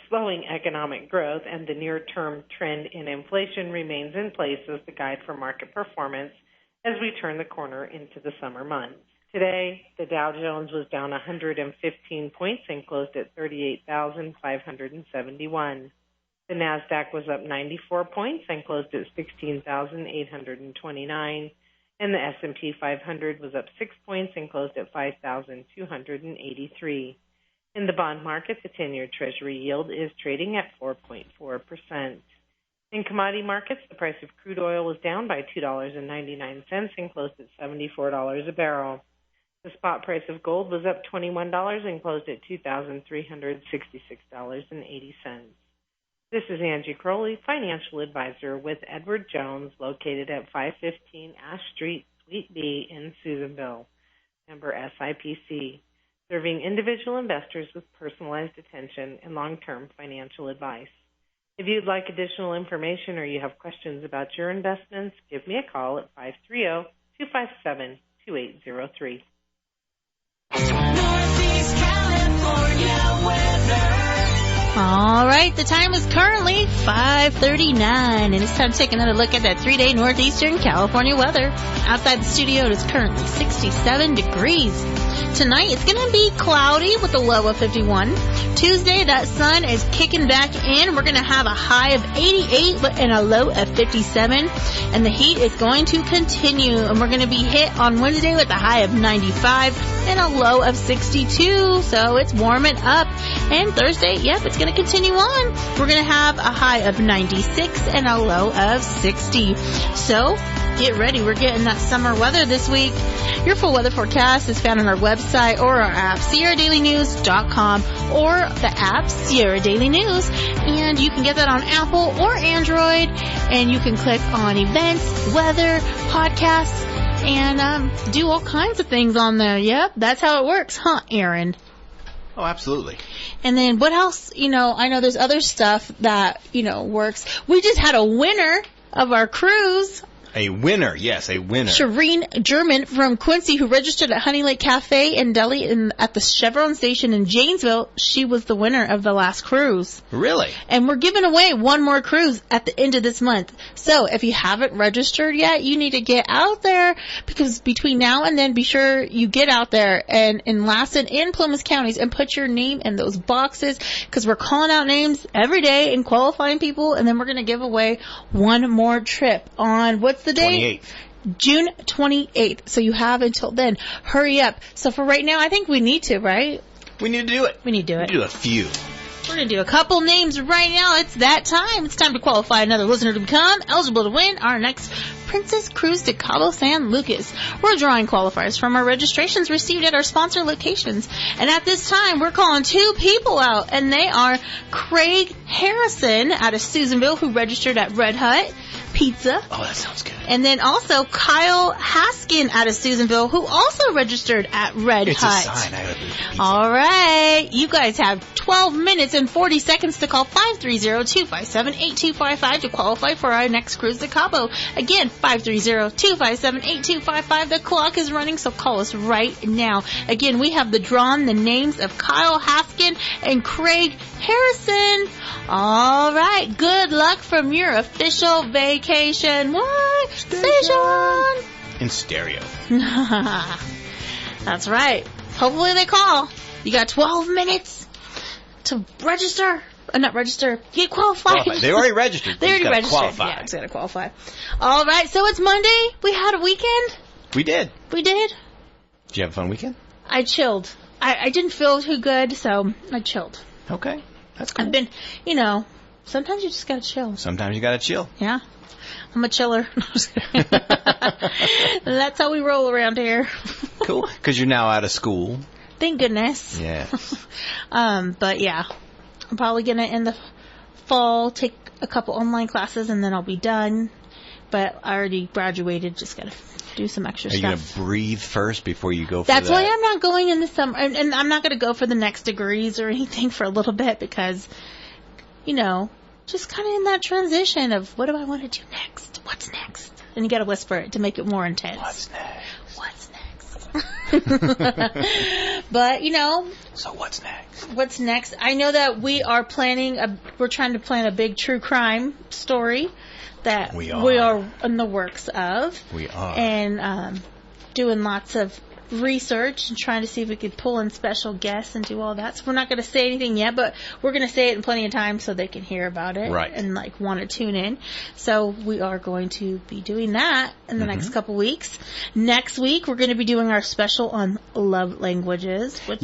slowing economic growth, and the near-term trend in inflation remains in place as the guide for market performance as we turn the corner into the summer months. Today, the Dow Jones was down 115 points and closed at 38,571. The NASDAQ was up 94 points and closed at 16,829. And the S&P 500 was up 6 points and closed at 5,283. In the bond market, the 10-year Treasury yield is trading at 4.4%. In commodity markets, the price of crude oil was down by $2.99 and closed at $74 a barrel. The spot price of gold was up $21 and closed at $2,366.80. This is Angie Crowley, financial advisor with Edward Jones, located at 515 Ash Street, Suite B in Susanville, member SIPC, serving individual investors with personalized attention and long-term financial advice. If you'd like additional information or you have questions about your investments, give me a call at 530-257-2803. Northeast California weather. All right, the time is currently 5:39, and it's time to take another look at that 3-day northeastern California weather. Outside the studio, it is currently 67 degrees. Tonight, it's going to be cloudy with a low of 51. Tuesday, that sun is kicking back in. We're going to have a high of 88 and a low of 57. And the heat is going to continue. And we're going to be hit on Wednesday with a high of 95 and a low of 62. So it's warming up. And Thursday, yep, it's going to continue on. We're going to have a high of 96 and a low of 60. So get ready. We're getting that summer weather this week. Your full weather forecast is found on our website or our app, SierraDailyNews.com, or the app Sierra Daily News. And you can get that on Apple or Android. And you can click on events, weather, podcasts, and do all kinds of things on there. Yep, that's how it works, huh, Aaron? Oh, absolutely. And then what else? I know there's other stuff that, works. We just had a winner of our cruise. A winner, yes, a winner. Shireen German from Quincy, who registered at Honey Lake Cafe and Deli at the Chevron station in Janesville. She was the winner of the last cruise. Really? And we're giving away one more cruise at the end of this month. So if you haven't registered yet, you need to get out there, because between now and then, be sure you get out there and in Lassen and Plumas counties and put your name in those boxes, because we're calling out names every day and qualifying people, and then we're going to give away one more trip on what's the date? 28th. June 28th. So you have until then. Hurry up. So for right now, I think we need to, right? We need to do it. We need to do it. We need to do a few. We're going to do a couple names right now. It's that time. It's time to qualify another listener to become eligible to win our next Princess Cruise to Cabo San Lucas. We're drawing qualifiers from our registrations received at our sponsor locations. And at this time, we're calling two people out, and they are Craig Harrison out of Susanville, who registered at Red Hut Pizza. Oh, that sounds good. And then also Kyle Haskin out of Susanville, who also registered at Red Hut. It's a sign. I gotta do pizza. All right. You guys have 12 minutes and 40 seconds to call 530-257-8255 to qualify for our next cruise to Cabo. Again, 530-257-8255. The clock is running, so call us right now. Again, we have drawn the names of Kyle Haskin and Craig Harrison. All right. Good luck from your official vacation. What? Station. In stereo. That's right. Hopefully they call. You got 12 minutes to register. Not register. Get qualified. They already registered. They already registered. Qualify. Yeah, just got to qualify. All right. So it's Monday. We had a weekend. We did. We did. Did you have a fun weekend? I chilled. I didn't feel too good, so I chilled. Okay. That's cool. I've been, sometimes you just got to chill. Sometimes you got to chill. Yeah. I'm a chiller. That's how we roll around here. Cool. Because you're now out of school. Thank goodness. Yes. But yeah, I'm probably going to, in the fall, take a couple online classes, and then I'll be done. But I already graduated. Just got to do some extra stuff. Are you going to breathe first before you go for That's that? why I'm not going in the summer. And I'm not going to go for the next degrees or anything for a little bit, because, just kind of in that transition of what do I want to do next? What's next? And you got to whisper it to make it more intense. What's next? What's next? But, So what's next? What's next? I know that we are we're trying to plan a big true crime story that we are in the works of. We are. And doing lots of research and trying to see if we could pull in special guests and do all that. So we're not going to say anything yet, but we're going to say it in plenty of time so they can hear about it. Right. And want to tune in. So we are going to be doing that in the next couple weeks. Next week, we're going to be doing our special on love languages, which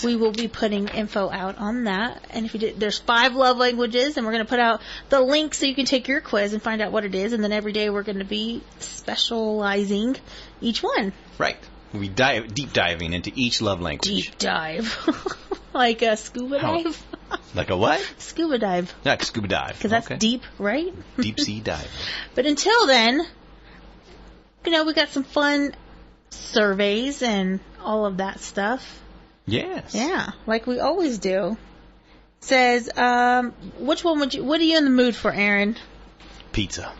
we will be putting info out on that. And if you there's 5 love languages, and we're going to put out the link so you can take your quiz and find out what it is. And then every day we're going to be specializing each one. Right. We'll be deep diving into each love language. Deep dive. Like a scuba dive? Like a what? Scuba dive. Like scuba dive. Because that's deep, right? Deep sea dive. But until then, we got some fun surveys and all of that stuff. Yes. Yeah, like we always do. Says, what are you in the mood for, Aaron? Pizza.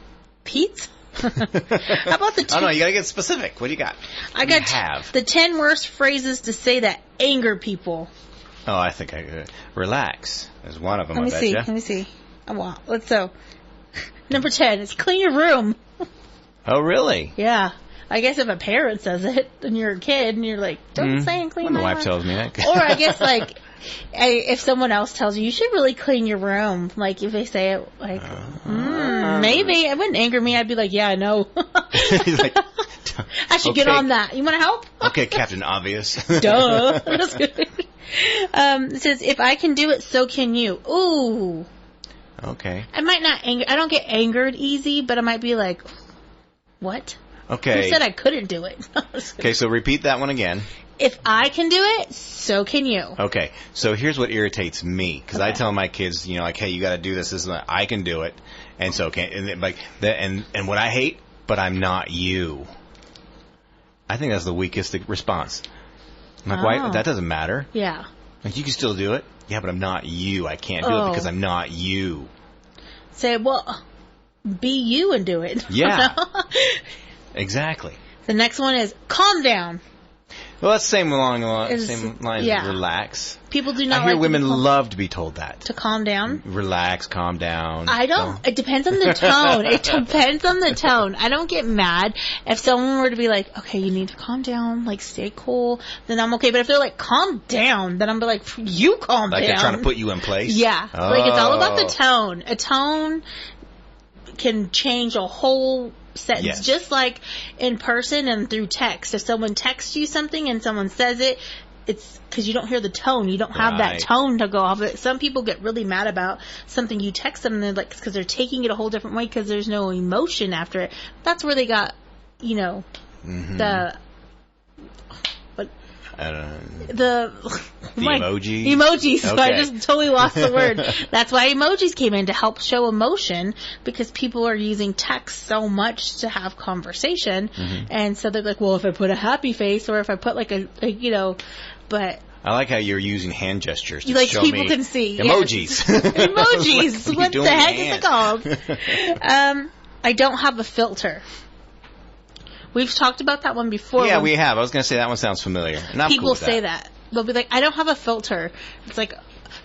Pizza? How about the Oh, no, you gotta get specific. What do you got? I got the 10 worst phrases to say that anger people. Oh, I think I could. Relax is one of them, Let me see. Oh, wow. Let's Number 10 is clean your room. Oh, really? Yeah. I guess if a parent says it and you're a kid and you're like, don't say and clean when my the wife room. tells me that. Or I guess like if someone else tells you should really clean your room, like if they say it like maybe it wouldn't anger me. I'd be like, yeah, I know. I should get on that. You want to help? Okay, Captain Obvious. Duh. That's good. It says, if I can do it, so can you. Ooh. Okay. I might not I don't get angered easy, but I might be like, what? Okay. Who said I couldn't do it? Okay, so repeat that one again. If I can do it, so can you. Okay, so here's what irritates me, because I tell my kids, like, hey, you got to do this. This is I can do it, and so and what I hate, but I'm not you. I think that's the weakest response. I'm like, why? That doesn't matter. Yeah. Like, you can still do it. Yeah, but I'm not you. I can't do it because I'm not you. Say, well, be you and do it. Yeah. Exactly. The next one is calm down. Well, that's same lines as relax. People do not. I hear women love to be told that. To calm down. Relax, calm down. I don't. It depends on the tone. It depends on the tone. I don't get mad if someone were to be like, "Okay, you need to calm down. Like, stay cool." Then I'm okay. But if they're like, "Calm down," then I'm like, "You calm down." Like they're trying to put you in place. Yeah. Oh. Like it's all about the tone. A tone can change a whole sentence, yes. Just like in person and through text. If someone texts you something and someone says it, it's because you don't hear the tone. You don't have that tone to go off it. Some people get really mad about something you text them, and they're like, because they're taking it a whole different way because there's no emotion after it. That's where they got, the emojis. Emojis. So okay. I just totally lost the word. That's why emojis came in, to help show emotion, because people are using text so much to have conversation. And so they're like, well, if I put a happy face, or if I put like but I like how you're using hand gestures to like show people me can see emojis. Yes. Emojis. Like, what the heck is it called? I don't have a filter. We've talked about that one before. Yeah, we have. I was going to say that one sounds familiar. And I'm people cool with say that. They'll be like, I don't have a filter. It's like,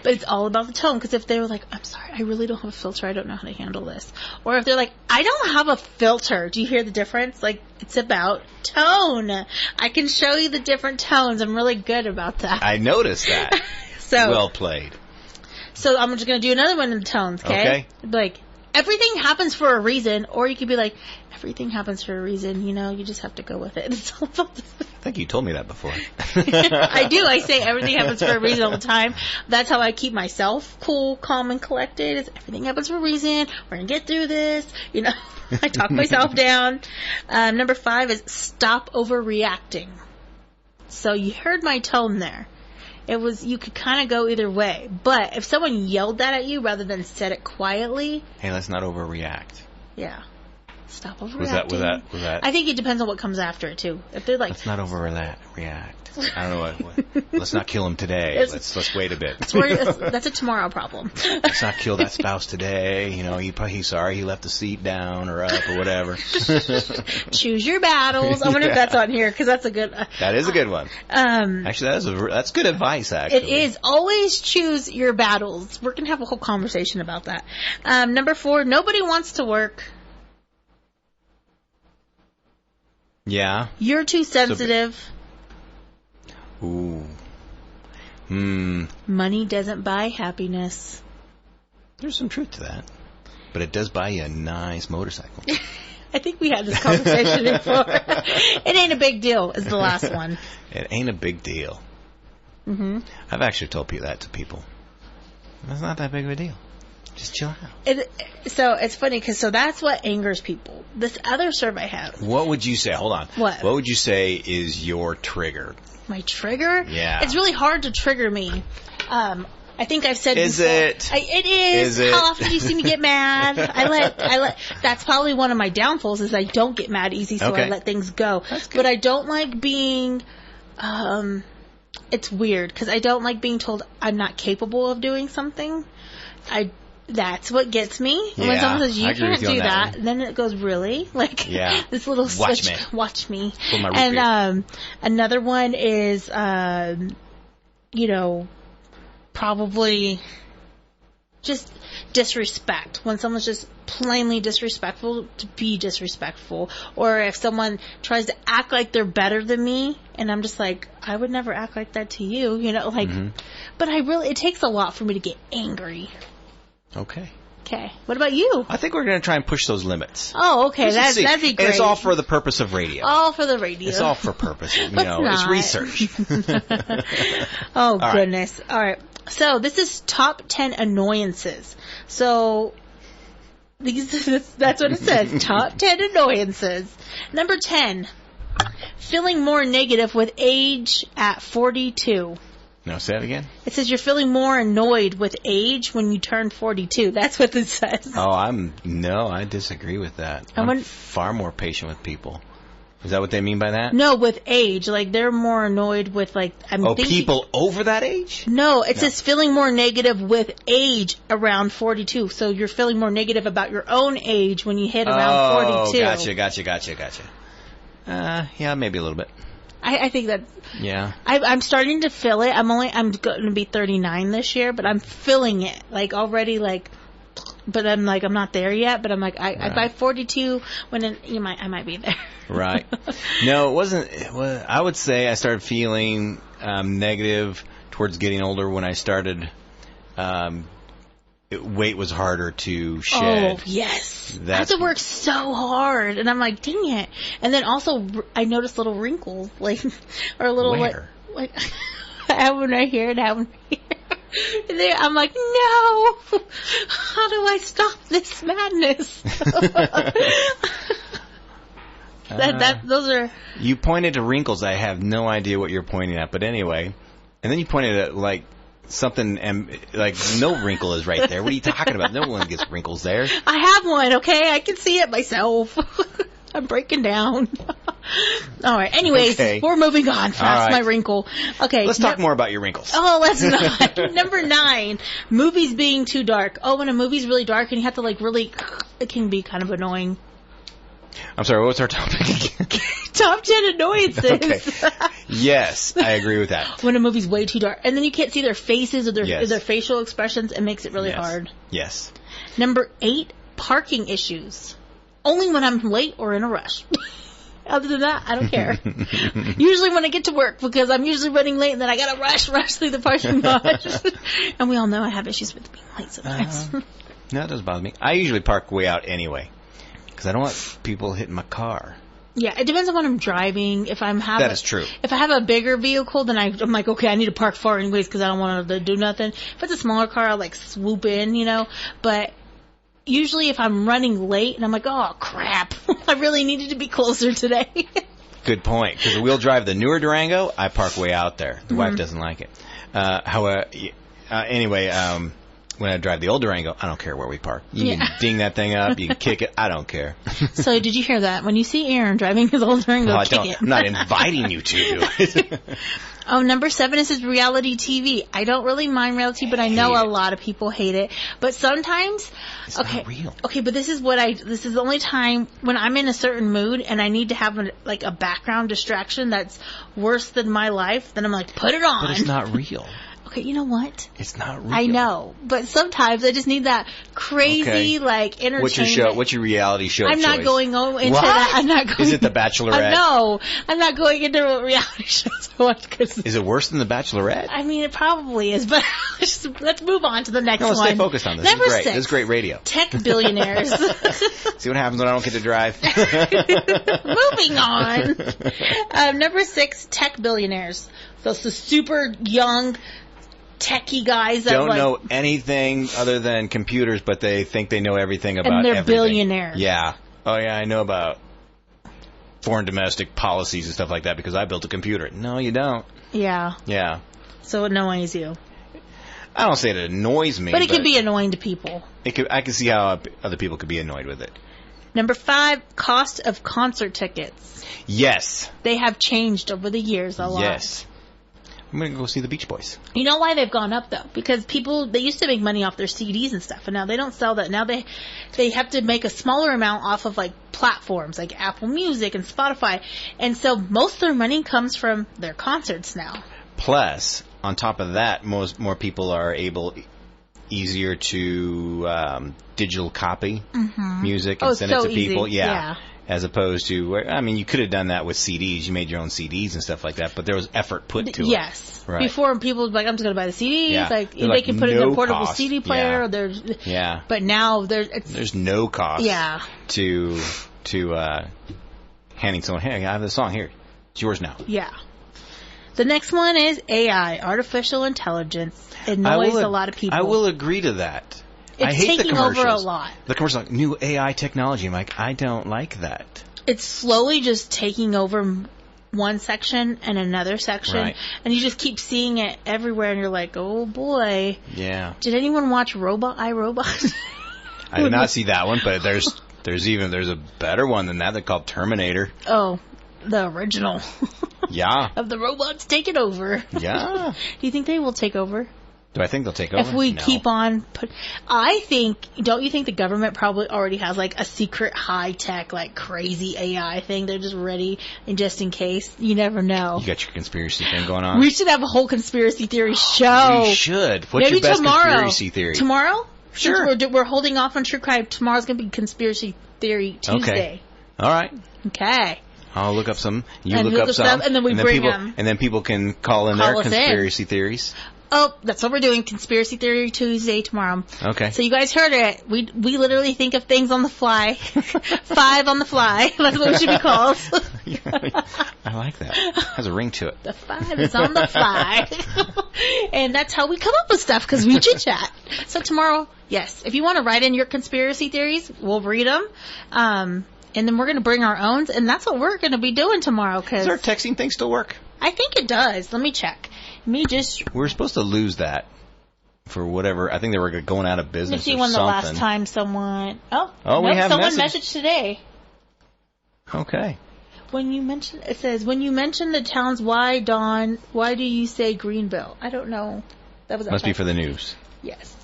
but it's all about the tone. Because if they were like, I'm sorry, I really don't have a filter. I don't know how to handle this. Or if they're like, I don't have a filter. Do you hear the difference? Like, it's about tone. I can show you the different tones. I'm really good about that. I noticed that. So well played. So I'm just going to do another one in the tones, okay? Like, everything happens for a reason. Or you could be like, everything happens for a reason, you just have to go with it. It's all about I think you told me that before. I do. I say everything happens for a reason all the time. That's how I keep myself cool, calm, and collected. It's everything happens for a reason. We're going to get through this. I talk myself down. Number 5 is stop overreacting. So you heard my tone there. You could kind of go either way. But if someone yelled that at you rather than said it quietly. Hey, let's not overreact. Yeah. Stop overreacting. Was that? I think it depends on what comes after it too. If they're like, let's not overreact. I don't know what. Let's not kill him today. Let's wait a bit. That's a tomorrow problem. Let's not kill that spouse today. He's sorry he left the seat down or up or whatever. Choose your battles. I wonder if that's on here, because that's a good. That is a good one. Actually, that's good advice. Actually, it is. Always choose your battles. We're gonna have a whole conversation about that. Number 4, nobody wants to work. Yeah. You're too sensitive. Ooh. Money doesn't buy happiness. There's some truth to that. But it does buy you a nice motorcycle. I think we had this conversation before. It ain't a big deal is the last one. It ain't a big deal. I've actually told that to people. It's not that big of a deal. Just chill out. So it's funny, because that's what angers people. This other survey I have. What would you say? Hold on. What would you say is your trigger? My trigger? Yeah. It's really hard to trigger me. I think I've said is before. It? It is. How often do you see me get mad? I let. That's probably one of my downfalls, is I don't get mad easy, so I let things go. But I don't like being. It's weird, because I don't like being told I'm not capable of doing something. That's what gets me. Yeah, when someone says, you can't do that, one. then it goes, really? Like, this little switch. Watch me. And another one is, probably just disrespect. When someone's just plainly disrespectful, to be disrespectful. Or if someone tries to act like they're better than me, and I'm just like, I would never act like that to you, you know, like, but it takes a lot for me to get angry. Okay. Okay. What about you? I think we're going to try and push those limits. Oh, okay. That'd be great. And it's all for the purpose of radio. All for the radio. It's all for purpose. It's research. Oh, goodness. All right. So this is top 10 annoyances. So that's what it says. Top 10 annoyances. Number 10, feeling more negative with age at 42. No, say it again. It says you're feeling more annoyed with age when you turn 42. That's what it says. Oh, I disagree with that. I'm far more patient with people. Is that what they mean by that? No, with age. Like, they're more annoyed with, like, people over that age? No, it says feeling more negative with age around 42. So you're feeling more negative about your own age when you hit around 42. Gotcha. Yeah, maybe a little bit. I think that... Yeah. I'm starting to feel it. I'm going to be 39 this year, but I'm feeling it. Like, already, like... But I'm like, I'm not there yet, but I'm like, by 42, I might be there. Right. No, it wasn't. I would say I started feeling negative towards getting older when I started. Weight was harder to shed. Oh, yes. I have to work so hard, and I'm like, dang it. And then also, I noticed little wrinkles, like, or a little, Where? like I have one right here and I have one here. And then I'm like, no! How do I stop this madness? Those are... You pointed to wrinkles. I have no idea what you're pointing at, but anyway. And then you pointed at, like, something, and like, no wrinkle is right there. What are you talking about? No one gets wrinkles there. I have one, okay? I can see it myself. I'm breaking down. All right. Anyways, we're moving on past my wrinkle. Okay. Let's talk more about your wrinkles. Oh, let's not. Number 9, movies being too dark. Oh, when a movie's really dark and you have to, like, really, it can be kind of annoying. I'm sorry, what's our topic? Top 10 annoyances. Okay. Yes, I agree with that. When a movie's way too dark. And then you can't see their faces or their facial expressions. It makes it really hard. Yes. Number 8, parking issues. Only when I'm late or in a rush. Other than that, I don't care. Usually when I get to work, because I'm usually running late and then I gotta rush through the parking lot. And we all know I have issues with being late sometimes. No, it doesn't bother me. I usually park way out anyway, because I don't want people hitting my car. Yeah, it depends on what I'm driving. That is true. If I have a bigger vehicle, then I'm like, okay, I need to park far anyways because I don't want to do nothing. If it's a smaller car, I'll, like, swoop in, you know. But usually if I'm running late and I'm like, oh, crap, I really needed to be closer today. Good point. Because we'll drive the newer Durango, I park way out there. The wife doesn't like it. Anyway, when I drive the old Durango, I don't care where we park. You can ding that thing up, you can kick it, I don't care. So did you hear that? When you see Aaron driving his old Durango, kick it. I'm not inviting you to do it. Oh, number 7 is reality TV. I don't really mind reality, but I know a lot of people hate it. But sometimes, it's not real. Okay, but this is the only time when I'm in a certain mood and I need to have a background distraction that's worse than my life, then I'm like, put it on. But it's not real. Okay, you know what? It's not real. I know, but sometimes I just need that crazy, entertainment. What's your show? What's your reality show I'm not choice? going into that. I'm not going. Is it The Bachelorette? No, I'm not going into reality shows. Is it worse than The Bachelorette? I mean, it probably is, but let's move on to the next one. Let's stay focused on this. Number 6. This is great radio. Tech billionaires. See what happens when I don't get to drive. Moving on. Number 6, tech billionaires. So it's the super young techie guys that don't know anything other than computers, but they think they know everything about everything. And they're billionaires. Yeah. Oh, yeah, I know about foreign domestic policies and stuff like that because I built a computer. No, you don't. Yeah. Yeah. So it annoys you. I don't say it annoys me. But it can be annoying to people. I can see how other people could be annoyed with it. Number 5, cost of concert tickets. Yes. They have changed over the years a lot. Yes. I'm going to go see the Beach Boys. You know why they've gone up, though? Because they used to make money off their CDs and stuff, and now they don't sell that. Now they have to make a smaller amount off of, platforms like Apple Music and Spotify. And so most of their money comes from their concerts now. Plus, on top of that, more people are easier to digital copy Mhm. music and send it so to people. easy. Yeah. As opposed to, I mean, you could have done that with CDs. You made your own CDs and stuff like that, but there was effort put to it. Yes. Right. Before, people would be like, I'm just going to buy the CDs. Yeah. Like, They're they like, can put it in no a portable cost. CD player. Yeah. But now there's no cost. Yeah. To handing someone, hey, I have this song here. It's yours now. Yeah. The next one is AI, artificial intelligence. It annoys a lot of people. I will agree to that. It's I hate the taking commercials. over a lot. The commercials like new AI technology. I'm like, I don't like that. It's slowly just taking over one section and another section, Right. and you just keep seeing it everywhere, and you're like, oh boy. Yeah. Did anyone watch iRobot? I did not see that one, but there's a better one than that. They're called Terminator. Oh, the original Yeah. of the robots taking over. Yeah. Do you think they will take over? Do I think they'll take over? If we No. keep on don't you think the government probably already has like a secret high-tech, like crazy AI thing? They're just ready, and just in case, you never know. You got your conspiracy thing going on? We should have a whole conspiracy theory show. We should. What's Maybe your best tomorrow. conspiracy theory? Tomorrow? Sure. Since we're holding off on True Crime. Tomorrow's going to be Conspiracy Theory Tuesday. Okay. All right. Okay. I'll look up some. You And look look up up some. stuff, and then we bring people, them. And then people can call in Call their us in. conspiracy theories. Oh, that's what we're doing. Conspiracy Theory Tuesday tomorrow. Okay. So you guys heard it. We literally think of things on the fly. 5 on the fly. That's what it should be called. I like that. Has a ring to it. The 5 is on the fly. And that's how we come up with stuff, because we chit chat. So tomorrow, yes, if you want to write in your conspiracy theories, we'll read them. And then we're going to bring our own, and that's what we're going to be doing tomorrow. Does our texting thing still work? I think it does. Let me check. We were supposed to lose that for whatever. I think they were going out of Let me business see or when something. the last time someone... Oh, we nope, have someone message. messaged today. Okay. It says, when you mention the towns, why do you say Greenville? I don't know. That was Must be for the news. Yes.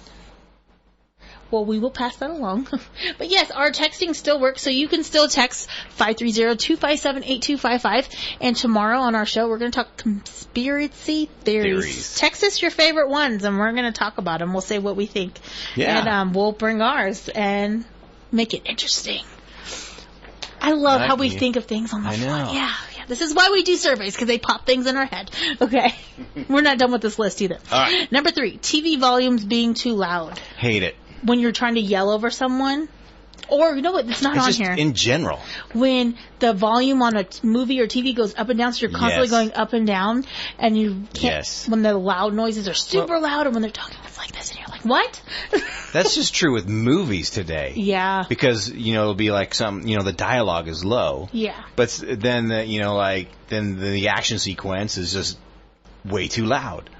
Well, we will pass that along. But yes, our texting still works, so you can still text 530-257-8255. And tomorrow on our show, we're going to talk conspiracy theories. Text us your favorite ones, and we're going to talk about them. We'll say what we think. Yeah. And we'll bring ours and make it interesting. I love how we think of things on the fly. know. Yeah. This is why we do surveys, because they pop things in our head. Okay. We're not done with this list either. All right. Number 3, TV volumes being too loud. Hate it. When you're trying to yell over someone. Or, you know what, it's not It's on just here. in general. When the volume on a movie or TV goes up and down, so you're constantly Yes. going up and down, and you can't, Yes. when the loud noises are super loud, or when they're talking, it's like this, and you're like, what? That's just true with movies today. Yeah. Because, it'll be like the dialogue is low. Yeah. But then, then the action sequence is just way too loud.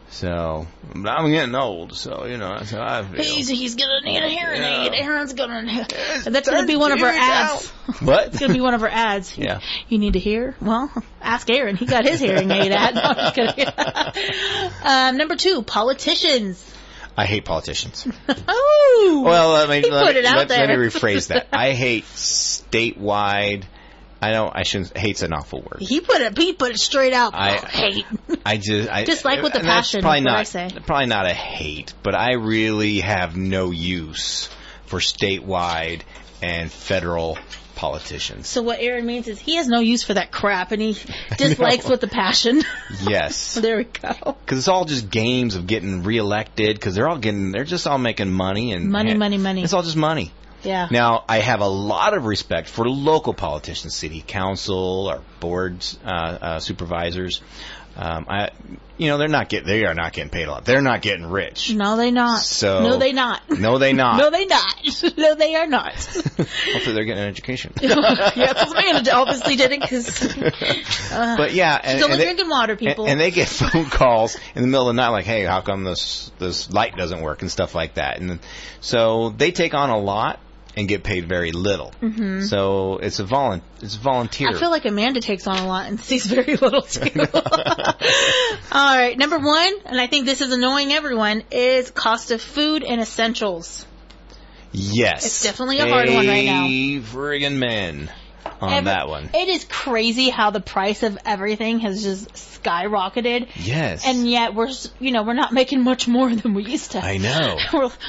So, I'm getting old, so, that's how I feel. He's gonna need a hearing aid. Aaron's gonna need... That's gonna be one of our ads. What? It's gonna be one of our ads. Yeah. You need to hear? Well, ask Aaron. He got his hearing aid ad. No, I'm just kidding. Number 2, politicians. I hate politicians. Oh! Well, I mean, he put it out there. Let me rephrase that. I hate statewide... I shouldn't... Hate's an awful word. He put it straight out. Hate. Dislike with the passion. Probably is not, what I say. Probably not a hate, but I really have no use for statewide and federal politicians. So what Aaron means is he has no use for that crap, and he dislikes with the passion. Yes. There we go. Because it's all just games of getting reelected. Because they're just all making money and money. It's all just money. Yeah. Now, I have a lot of respect for local politicians, city council, or boards, supervisors. They are not getting paid a lot. They're not getting rich. No, they not. So no, they not. No, they not. No, they not. No, they are not. Hopefully, they're getting an education. Yeah, that's what man obviously did it because. But yeah, and still drinking water, people. And they get phone calls in the middle of the night, like, "Hey, how come this light doesn't work?" and stuff like that. And so they take on a lot and get paid very little. Mm-hmm. So it's volunteer. I feel like Amanda takes on a lot and sees very little too. All right, number 1, and I think this is annoying everyone, is cost of food and essentials. Yes. It's definitely a hard one right now. Friggin' men. on that one. It is crazy how the price of everything has just skyrocketed. Yes. And yet we're not making much more than we used to. I know.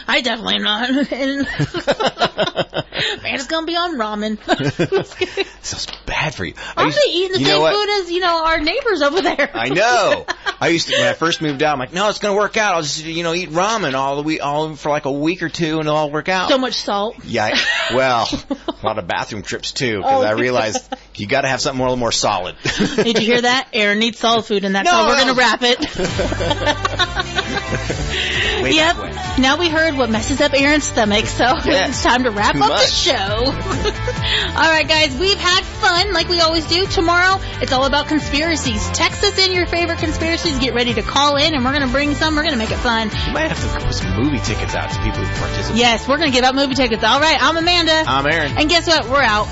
I definitely am not. Man, it's going to be on ramen. Sounds bad for you. I'm eating the same food as, our neighbors over there. I know. I used to, when I first moved out, I'm like, no, it's going to work out. I'll just, eat ramen all for like a week or two and it'll all work out. So much salt. Yeah. Well, a lot of bathroom trips too, because I realized you got to have something a little more solid. Did you hear that? Aaron needs solid food, and that's how we're going to wrap it. Yep. Now we heard what messes up Aaron's stomach, so it's time to wrap up the show. All right, guys, we've had fun like we always do. Tomorrow, it's all about conspiracies. Text us in your favorite conspiracies. Get ready to call in, and we're going to bring some. We're going to make it fun. You might have to put some movie tickets out to people who participate. Yes, we're going to give out movie tickets. All right, I'm Amanda. I'm Aaron. And guess what? We're out.